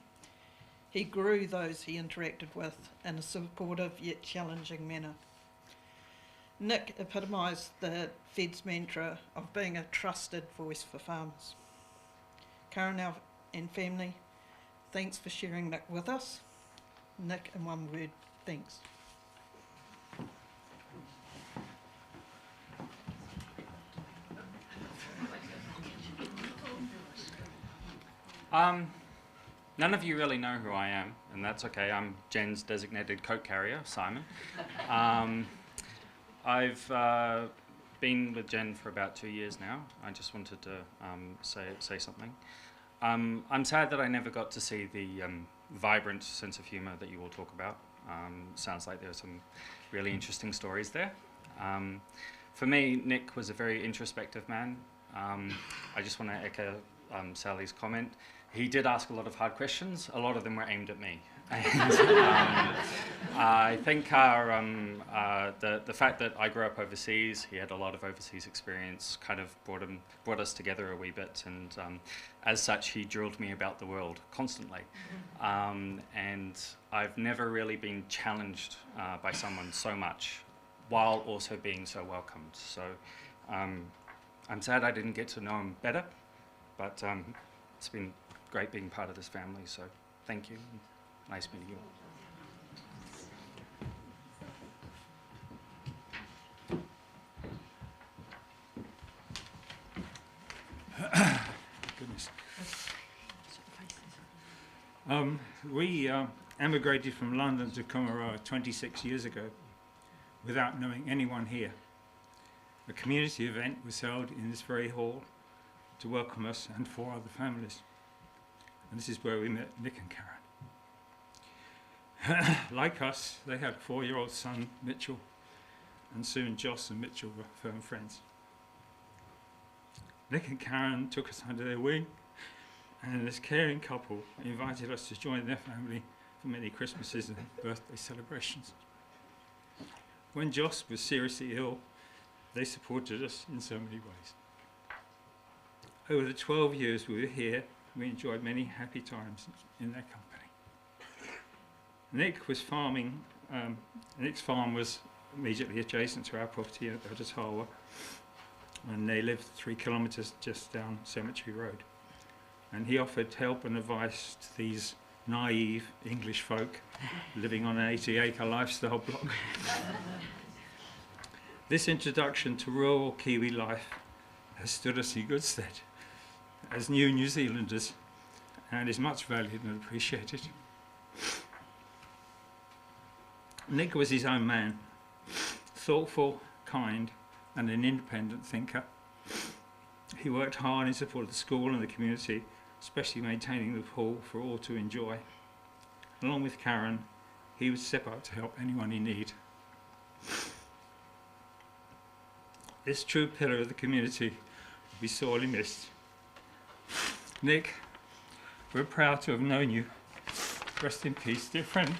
He grew those he interacted with in a supportive yet challenging manner. Nick epitomised the Fed's mantra of being a trusted voice for farmers. Karen and family, thanks for sharing Nick with us. Nick, in one word, thanks. None of you really know who I am, and that's okay. I'm Jen's designated coat carrier, Simon. I've been with Jen for about 2 years now. I just wanted to say something. I'm sad that I never got to see the vibrant sense of humour that you all talk about. Sounds like there are some really interesting stories there. For me, Nick was a very introspective man. I just want to echo Sally's comment. He did ask a lot of hard questions. A lot of them were aimed at me. And, I think the fact that I grew up overseas, he had a lot of overseas experience, kind of brought us together a wee bit, and as such, he drilled me about the world constantly. And I've never really been challenged by someone so much, while also being so welcomed. So I'm sad I didn't get to know him better, but it's been great being part of this family, so thank you. Nice meeting you all. Goodness. We emigrated from London to Kumaroa 26 years ago without knowing anyone here. A community event was held in this very hall to welcome us and 4 other families. And this is where we met Nick and Karen. Like us, they had a 4-year-old son, Mitchell, and soon Joss and Mitchell were firm friends. Nick and Karen took us under their wing, and this caring couple invited us to join their family for many Christmases and birthday celebrations. When Joss was seriously ill, they supported us in so many ways. Over the 12 years we were here, we enjoyed many happy times in their company. Nick was farming. Nick's farm was immediately adjacent to our property at Otawa, and they lived 3 kilometres just down Cemetery Road. And he offered help and advice to these naive English folk living on an 80-acre lifestyle block. This introduction to rural Kiwi life has stood us in good stead as New Zealanders, and is much valued and appreciated. Nick was his own man, thoughtful, kind, and an independent thinker. He worked hard in support of the school and the community, especially maintaining the pool for all to enjoy. Along with Karen, he would step up to help anyone in need. This true pillar of the community will be sorely missed. Nick, we're proud to have known you. Rest in peace, dear friend.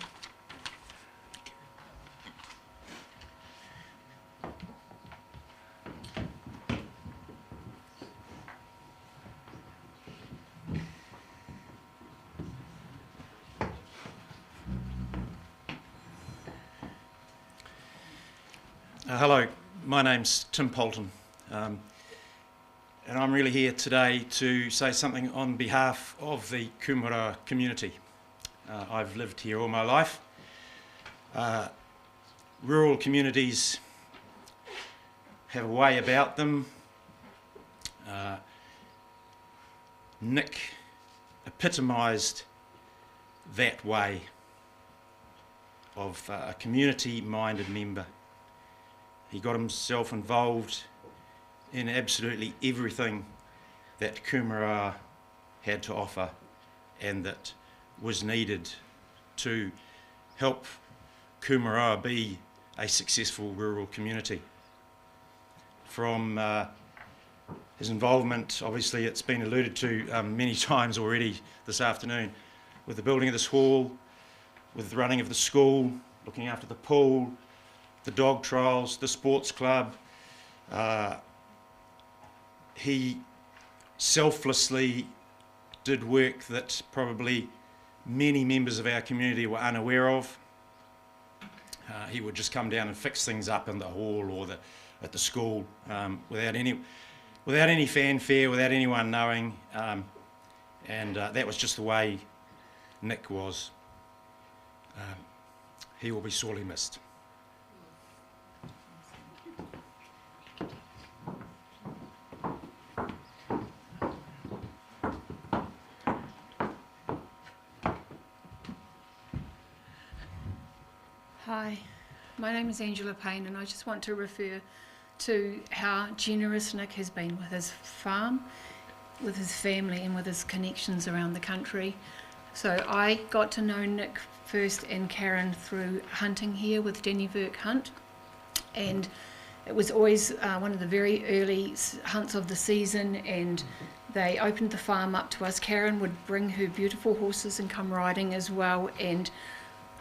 Hello, my name's Tim Polton, and I'm really here today to say something on behalf of the Kumara community. I've lived here all my life. Rural communities have a way about them. Nick epitomised that way of a community-minded member. He got himself involved in absolutely everything that Kumara had to offer and that was needed to help Kumara be a successful rural community. From his involvement, obviously it's been alluded to many times already this afternoon, with the building of this hall, with the running of the school, looking after the pool, the dog trials, the sports club. He selflessly did work that probably many members of our community were unaware of. He would just come down and fix things up in the hall or at the school without any fanfare, without anyone knowing, and that was just the way Nick was. He will be sorely missed. Hi, my name is Angela Payne, and I just want to refer to how generous Nick has been with his farm, with his family and with his connections around the country. So I got to know Nick first and Karen through hunting here with Danny Verk Hunt, and it was always one of the very early hunts of the season, and they opened the farm up to us. Karen would bring her beautiful horses and come riding as well, and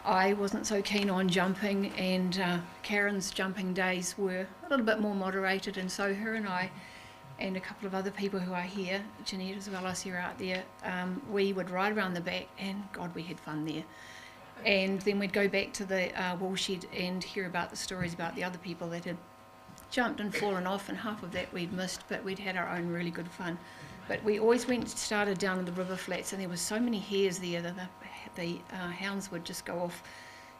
I wasn't so keen on jumping, and Karen's jumping days were a little bit more moderated, and so her and I and a couple of other people who are here, Jeanette as well as here out there, we would ride around the back, and God, we had fun there. And then we'd go back to the woolshed and hear about the stories about the other people that had jumped and fallen off, and half of that we'd missed, but we'd had our own really good fun. But we always started down in the river flats, and there were so many hares there that the hounds would just go off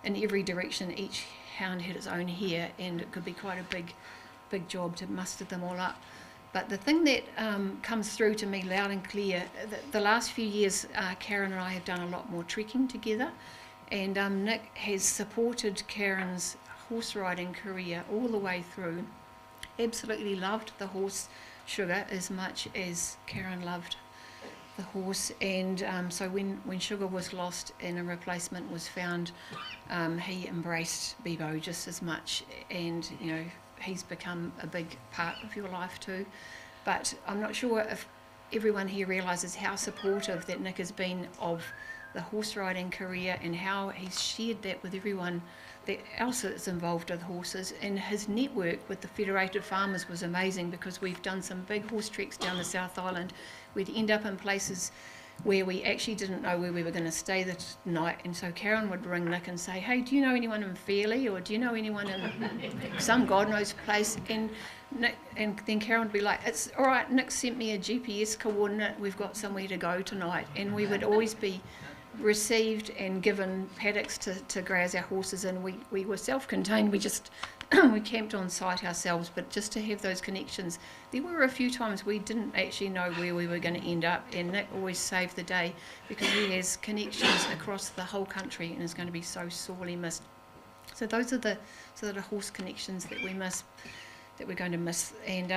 in every direction. Each hound had its own hare, and it could be quite a big job to muster them all up. But the thing that comes through to me loud and clear, the last few years Karen and I have done a lot more trekking together, and Nick has supported Karen's horse riding career all the way through. Absolutely loved the horse Sugar as much as Karen loved the horse, and so when Sugar was lost and a replacement was found, he embraced Bebo just as much, and you know, he's become a big part of your life too. But I'm not sure if everyone here realises how supportive that Nick has been of the horse riding career and how he's shared that with everyone that else that's involved with horses. And his network with the Federated Farmers was amazing, because we've done some big horse treks down the South Island. We'd end up in places where we actually didn't know where we were going to stay the night, and so Karen would ring Nick and say, hey, do you know anyone in Fairlie, or do you know anyone in some God knows place? And Nick, and then Karen would be like, it's all right, Nick sent me a GPS coordinate, we've got somewhere to go tonight. And we would always be received and given paddocks to graze our horses in. We were self-contained, we just we camped on site ourselves, but just to have those connections. There were a few times we didn't actually know where we were going to end up, and Nick always saved the day because he has connections across the whole country and is going to be so sorely missed. So those are the horse connections that we miss, that we're going to miss, and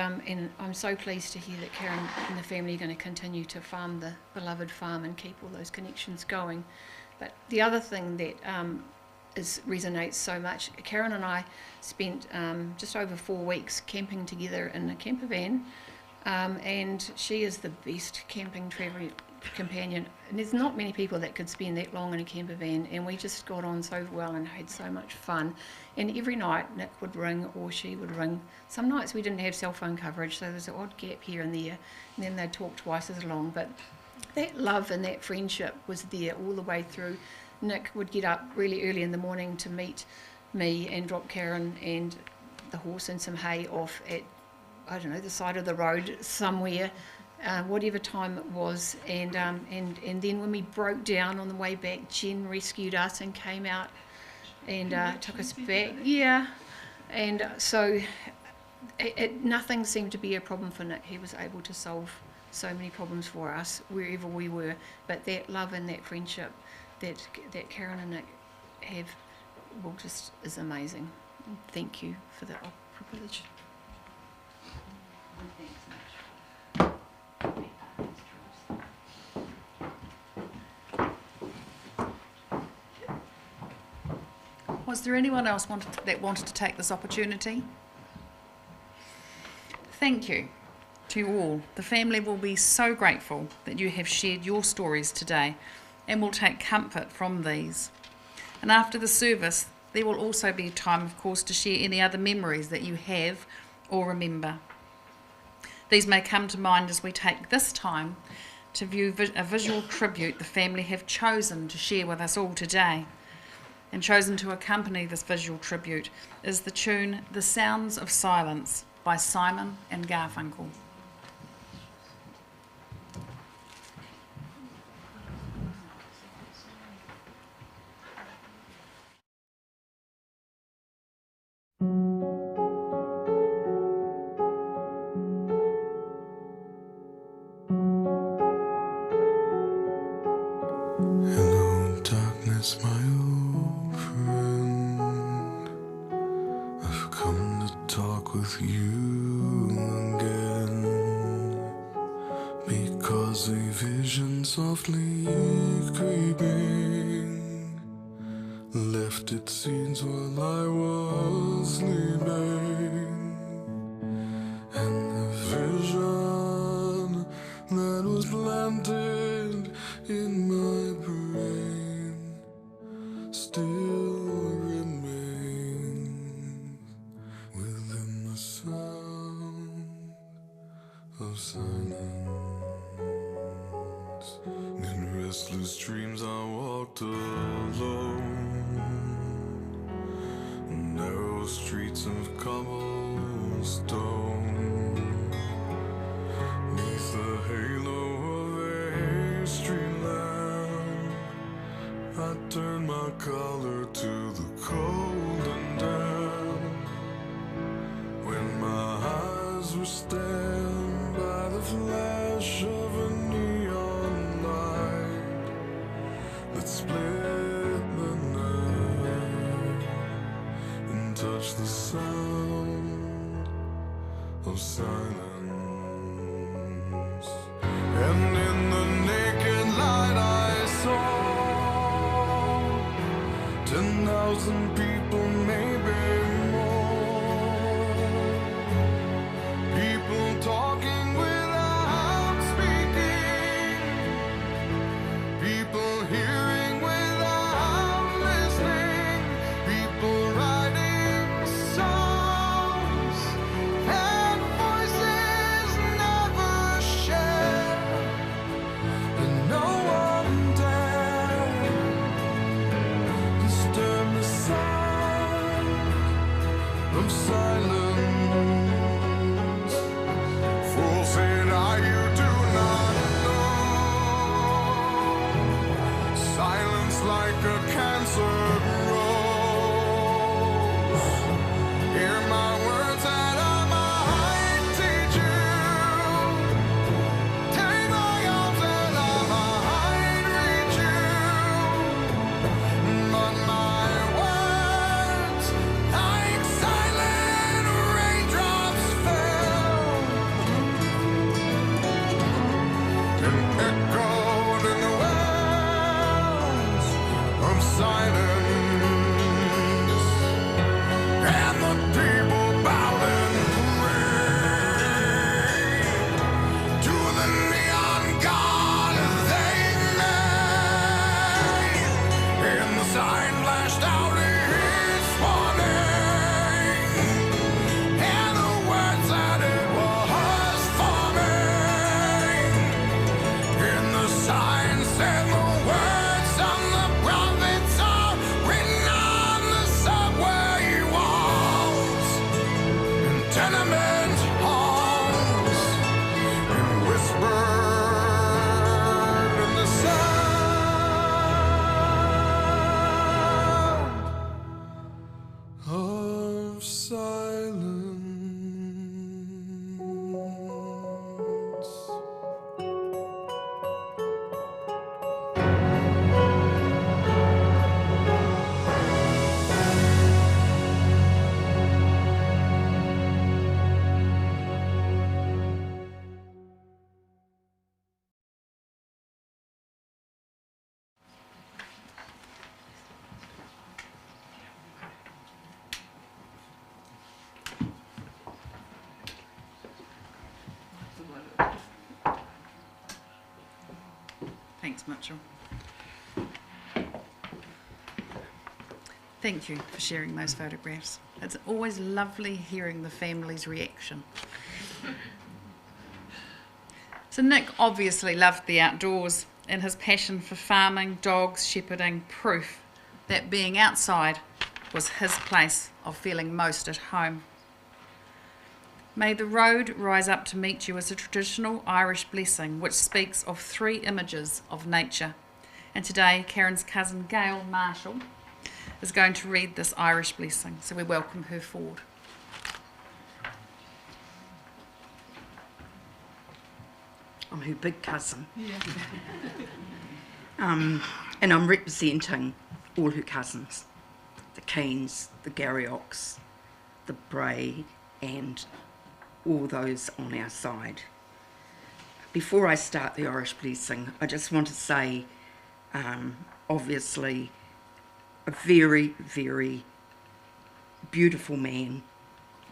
I'm so pleased to hear that Karen and the family are going to continue to farm the beloved farm and keep all those connections going. But the other thing that resonates so much, Karen and I spent just over 4 weeks camping together in a camper van, and she is the best camping travel companion, and there's not many people that could spend that long in a camper van, and we just got on so well and had so much fun. And every night Nick would ring or she would ring. Some nights we didn't have cell phone coverage, so there's an odd gap here and there, and then they'd talk twice as long, but that love and that friendship was there all the way through. Nick would get up really early in the morning to meet me and drop Karen and the horse and some hay off at, I don't know, the side of the road somewhere, whatever time it was. And then when we broke down on the way back, Jen rescued us and came out and took us back. Yeah, and so nothing seemed to be a problem for Nick. He was able to solve so many problems for us wherever we were. But that love and that friendship that Karen and Nick have, well, just is amazing. Thank you for the privilege. Was there anyone else that wanted to take this opportunity? Thank you to all. The family will be so grateful that you have shared your stories today, and will take comfort from these. And after the service, there will also be time, of course, to share any other memories that you have or remember. These may come to mind as we take this time to view a visual tribute the family have chosen to share with us all today. And chosen to accompany this visual tribute is the tune The Sounds of Silence by Simon and Garfunkel. Hello, darkness, my old friend. I've come to talk with you again, because a vision softly creeping left its seeds while I was sleeping, and the vision that was planted in my brain still remains within the sound of silence. In restless dreams I walked alone, narrow streets of cobblestone, neath the halo of a street lamp. I turned my collar to the cold and damp, when my eyes were stabbed by the flash of a neon light that split the night and touched the sound of silence. And in the naked light I saw 10,000 people, maybe more, people talking with Thanks, Mitchell. Thank you for sharing those photographs. It's always lovely hearing the family's reaction. So Nick obviously loved the outdoors, and his passion for farming, dogs, shepherding, proof that being outside was his place of feeling most at home. May the road rise up to meet you as a traditional Irish blessing which speaks of 3 images of nature. And today, Karen's cousin Gail Marshall is going to read this Irish blessing, so we welcome her forward. I'm her big cousin. Yeah. And I'm representing all her cousins, the Keens, the Garriochs, the Bray, and all those on our side. Before I start the Irish blessing, I just want to say, obviously, a very, very beautiful man,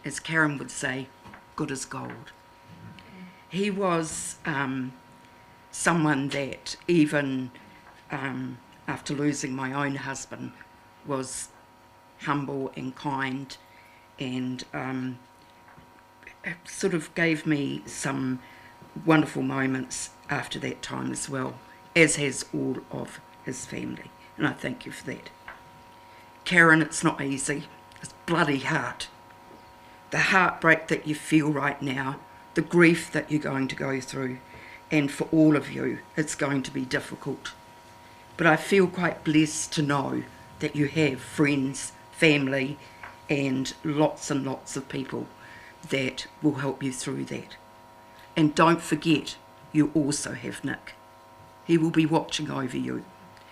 as Karen would say, good as gold. He was someone that even after losing my own husband was humble and kind, and sort of gave me some wonderful moments after that time as well, as has all of his family, and I thank you for that. Karen, it's not easy. It's bloody hard. The heartbreak that you feel right now, the grief that you're going to go through, and for all of you, it's going to be difficult. But I feel quite blessed to know that you have friends, family, and lots of people that will help you through that. And don't forget, you also have Nick. He will be watching over you.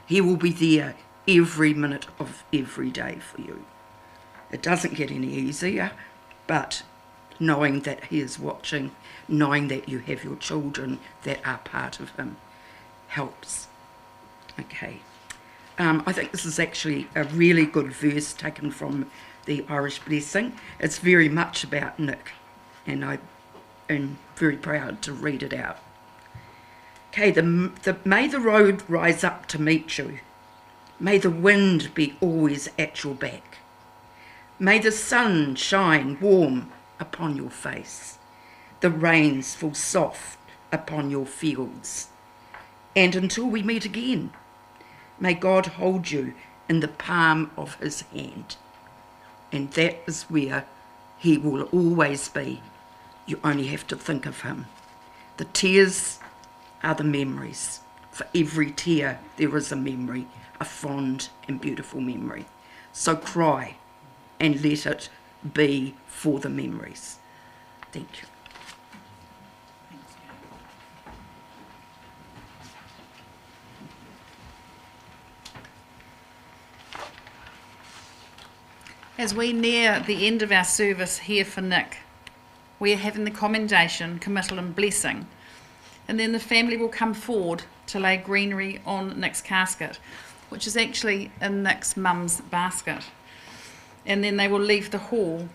He will be there every minute of every day for you. It doesn't get any easier, but knowing that he is watching, knowing that you have your children that are part of him, helps. Okay. I think this is actually a really good verse taken from the Irish blessing. It's very much about Nick, and I am very proud to read it out. Okay, may the road rise up to meet you. May the wind be always at your back. May the sun shine warm upon your face. The rains fall soft upon your fields. And until we meet again, may God hold you in the palm of his hand. And that is where he will always be. You only have to think of him. The tears are the memories. For every tear there is a memory, a fond and beautiful memory. So cry and let it be for the memories. Thank you. As we near the end of our service here for Nick, we are having the commendation, committal and blessing, and then the family will come forward to lay greenery on Nick's casket, which is actually in Nick's mum's basket, and then they will leave the hall.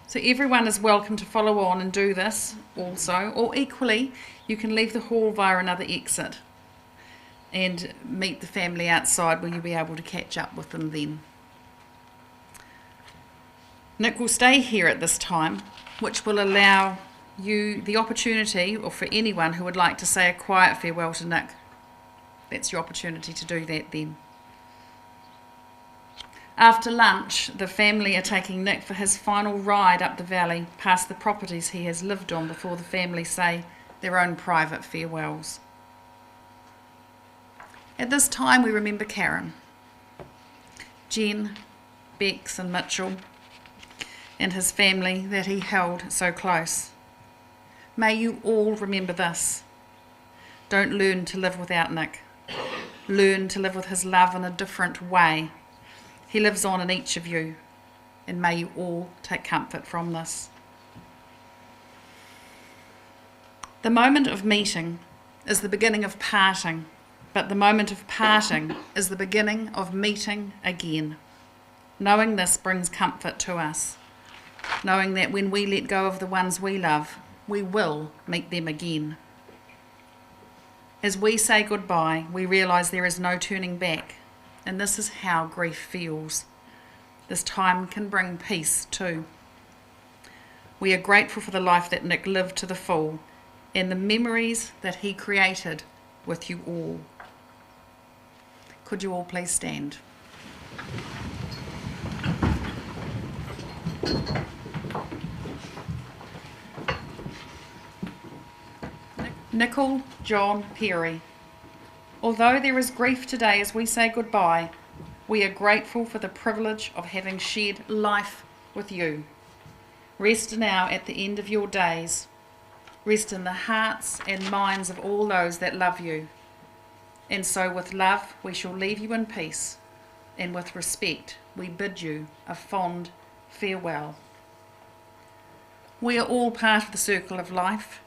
So everyone is welcome to follow on and do this also, or equally you can leave the hall via another exit and meet the family outside where you'll be able to catch up with them then. Nick will stay here at this time, which will allow you the opportunity, or for anyone who would like to say a quiet farewell to Nick, that's your opportunity to do that then. After lunch, the family are taking Nick for his final ride up the valley, past the properties he has lived on before the family say their own private farewells. At this time we remember Karen, Jen, Bex and Mitchell, and his family that he held so close. May you all remember this. Don't learn to live without Nick. Learn to live with his love in a different way. He lives on in each of you, and may you all take comfort from this. The moment of meeting is the beginning of parting, but the moment of parting is the beginning of meeting again. Knowing this brings comfort to us, knowing that when we let go of the ones we love, we will meet them again. As we say goodbye, we realise there is no turning back, and this is how grief feels. This time can bring peace too. We are grateful for the life that Nick lived to the full and the memories that he created with you all. Could you all please stand? Nicol John Perry. Although there is grief today as we say goodbye, we are grateful for the privilege of having shared life with you. Rest now at the end of your days. Rest in the hearts and minds of all those that love you. And so with love we shall leave you in peace, and with respect we bid you a fond farewell. We are all part of the circle of life.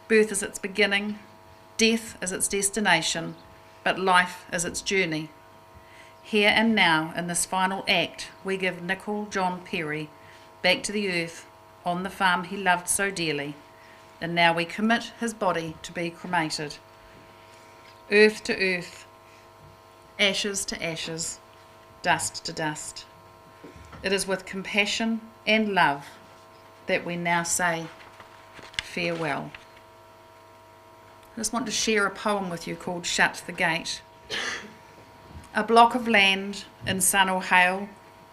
Birth is its beginning, death is its destination, but life is its journey. Here and now, in this final act, we give Nicol John Perry back to the earth on the farm he loved so dearly, and now we commit his body to be cremated. Earth to earth, ashes to ashes, dust to dust. It is with compassion and love that we now say farewell. I just want to share a poem with you called Shut the Gate. A block of land in sun or hail,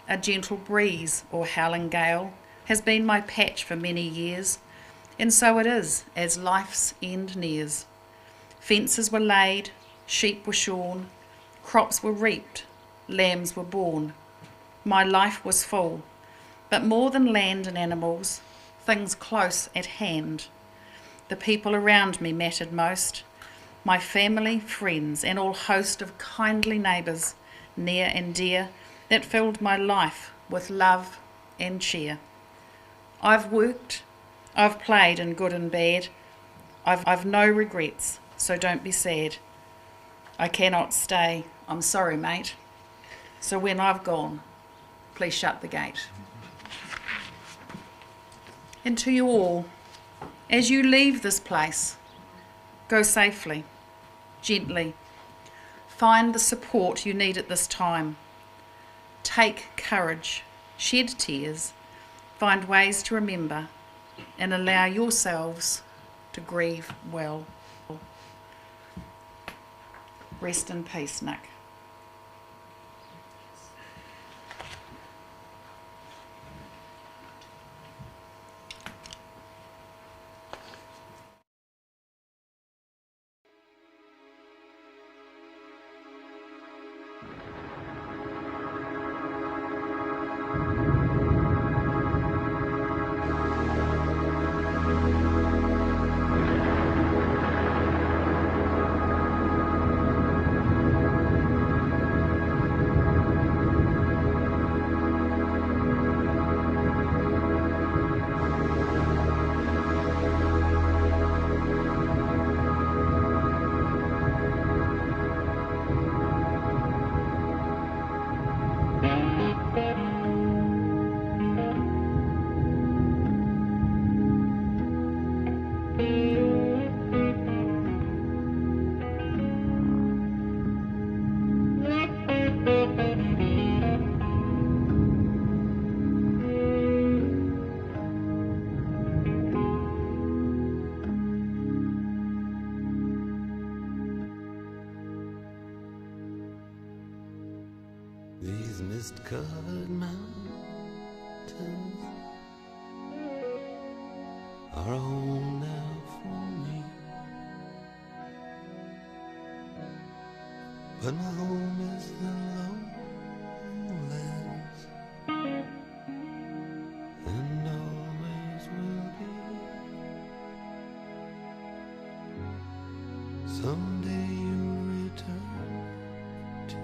a gentle breeze or howling gale, has been my patch for many years, and so it is as life's end nears. Fences were laid, sheep were shorn, crops were reaped, lambs were born. My life was full, but more than land and animals, things close at hand. The people around me mattered most, my family, friends, and all host of kindly neighbours, near and dear, that filled my life with love and cheer. I've worked, I've played in good and bad, I've no regrets, so don't be sad. I cannot stay, I'm sorry mate, so when I've gone, please shut the gate. And to you all, as you leave this place, go safely, gently. Find the support you need at this time. Take courage, shed tears, find ways to remember, and allow yourselves to grieve well. Rest in peace, Nick. These mist-covered mountains are home now for me, but my home is the lowlands, and always will be. Someday you'll return to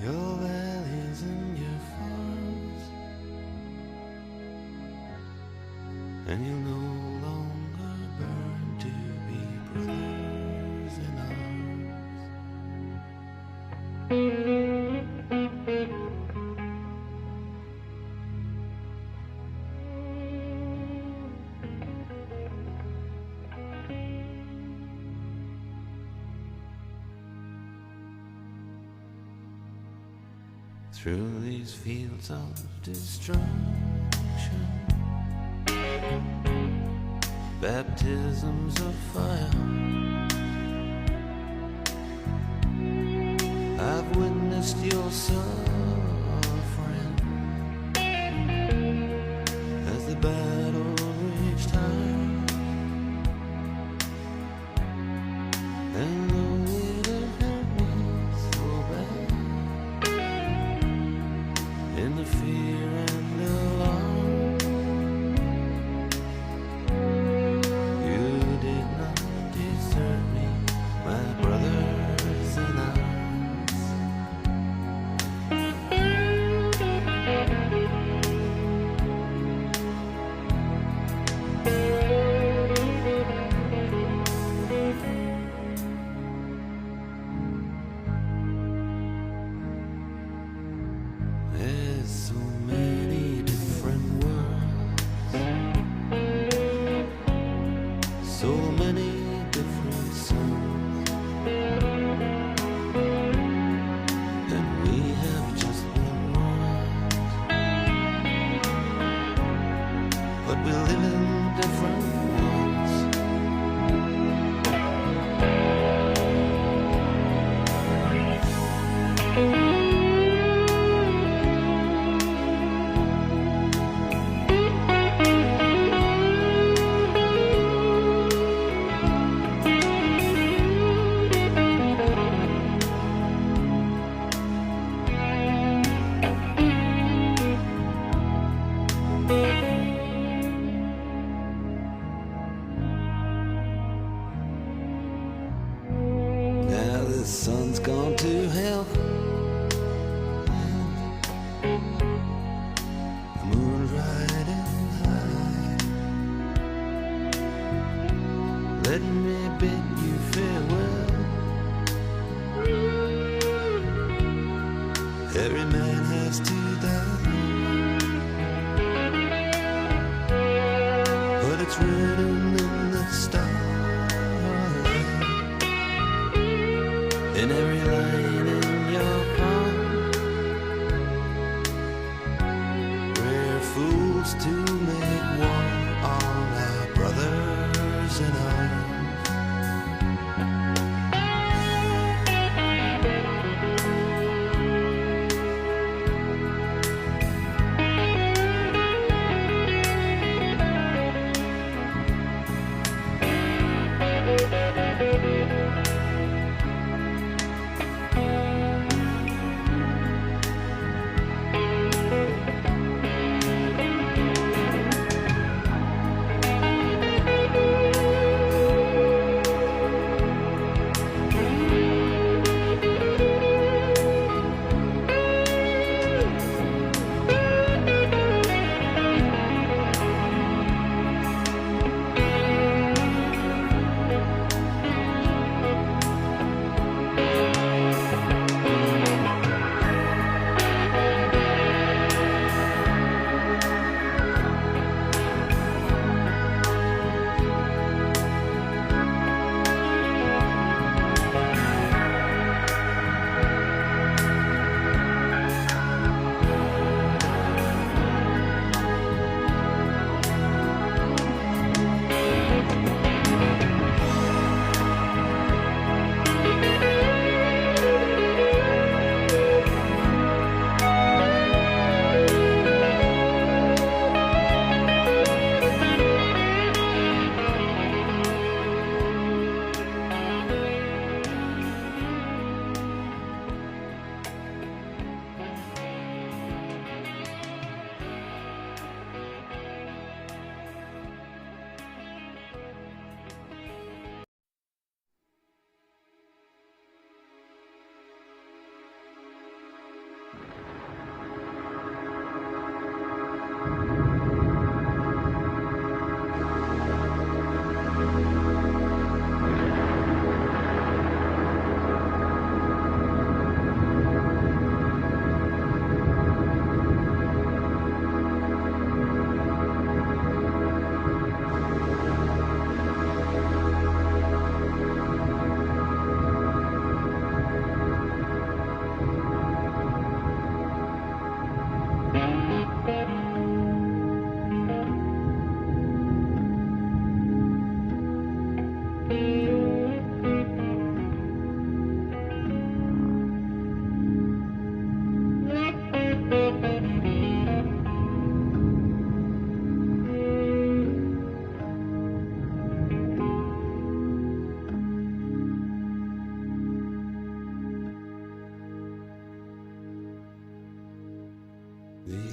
your valleys and your farms, and you'll no longer burn to be brothers in arms. through these fields of destruction. Baptisms of fire. I've witnessed your suffering as the battle reached high. And though it hurt me so bad, in the fear and alarm, you did not desert me, my brothers in arms. There's so many different worlds, so many different suns, and we have just one world, but we live in different ones. Now the sun's gone to hell, the moon's riding high. Let me bid you farewell. Every man has to die, but it's written in the stars. In every line in your palm, we're fools to make war on our brothers in arms.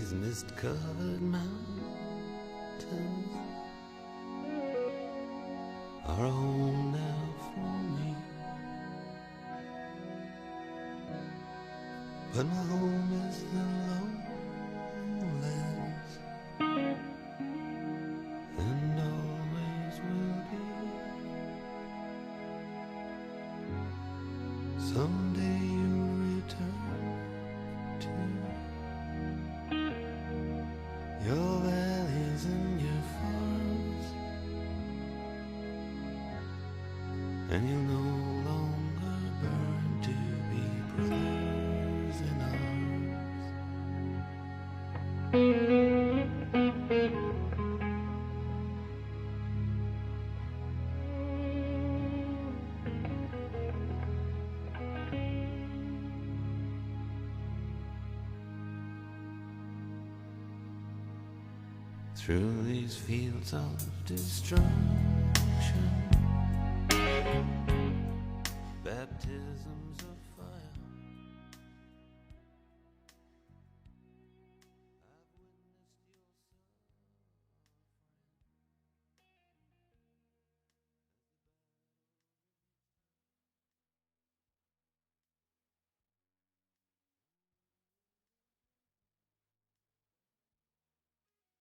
these mist-covered mountains are a home now for me. But my home is the lowlands, and always will be. Someday you'll return to your valleys and your farms, and you'll no longer burn to be brothers in through these fields of destruction.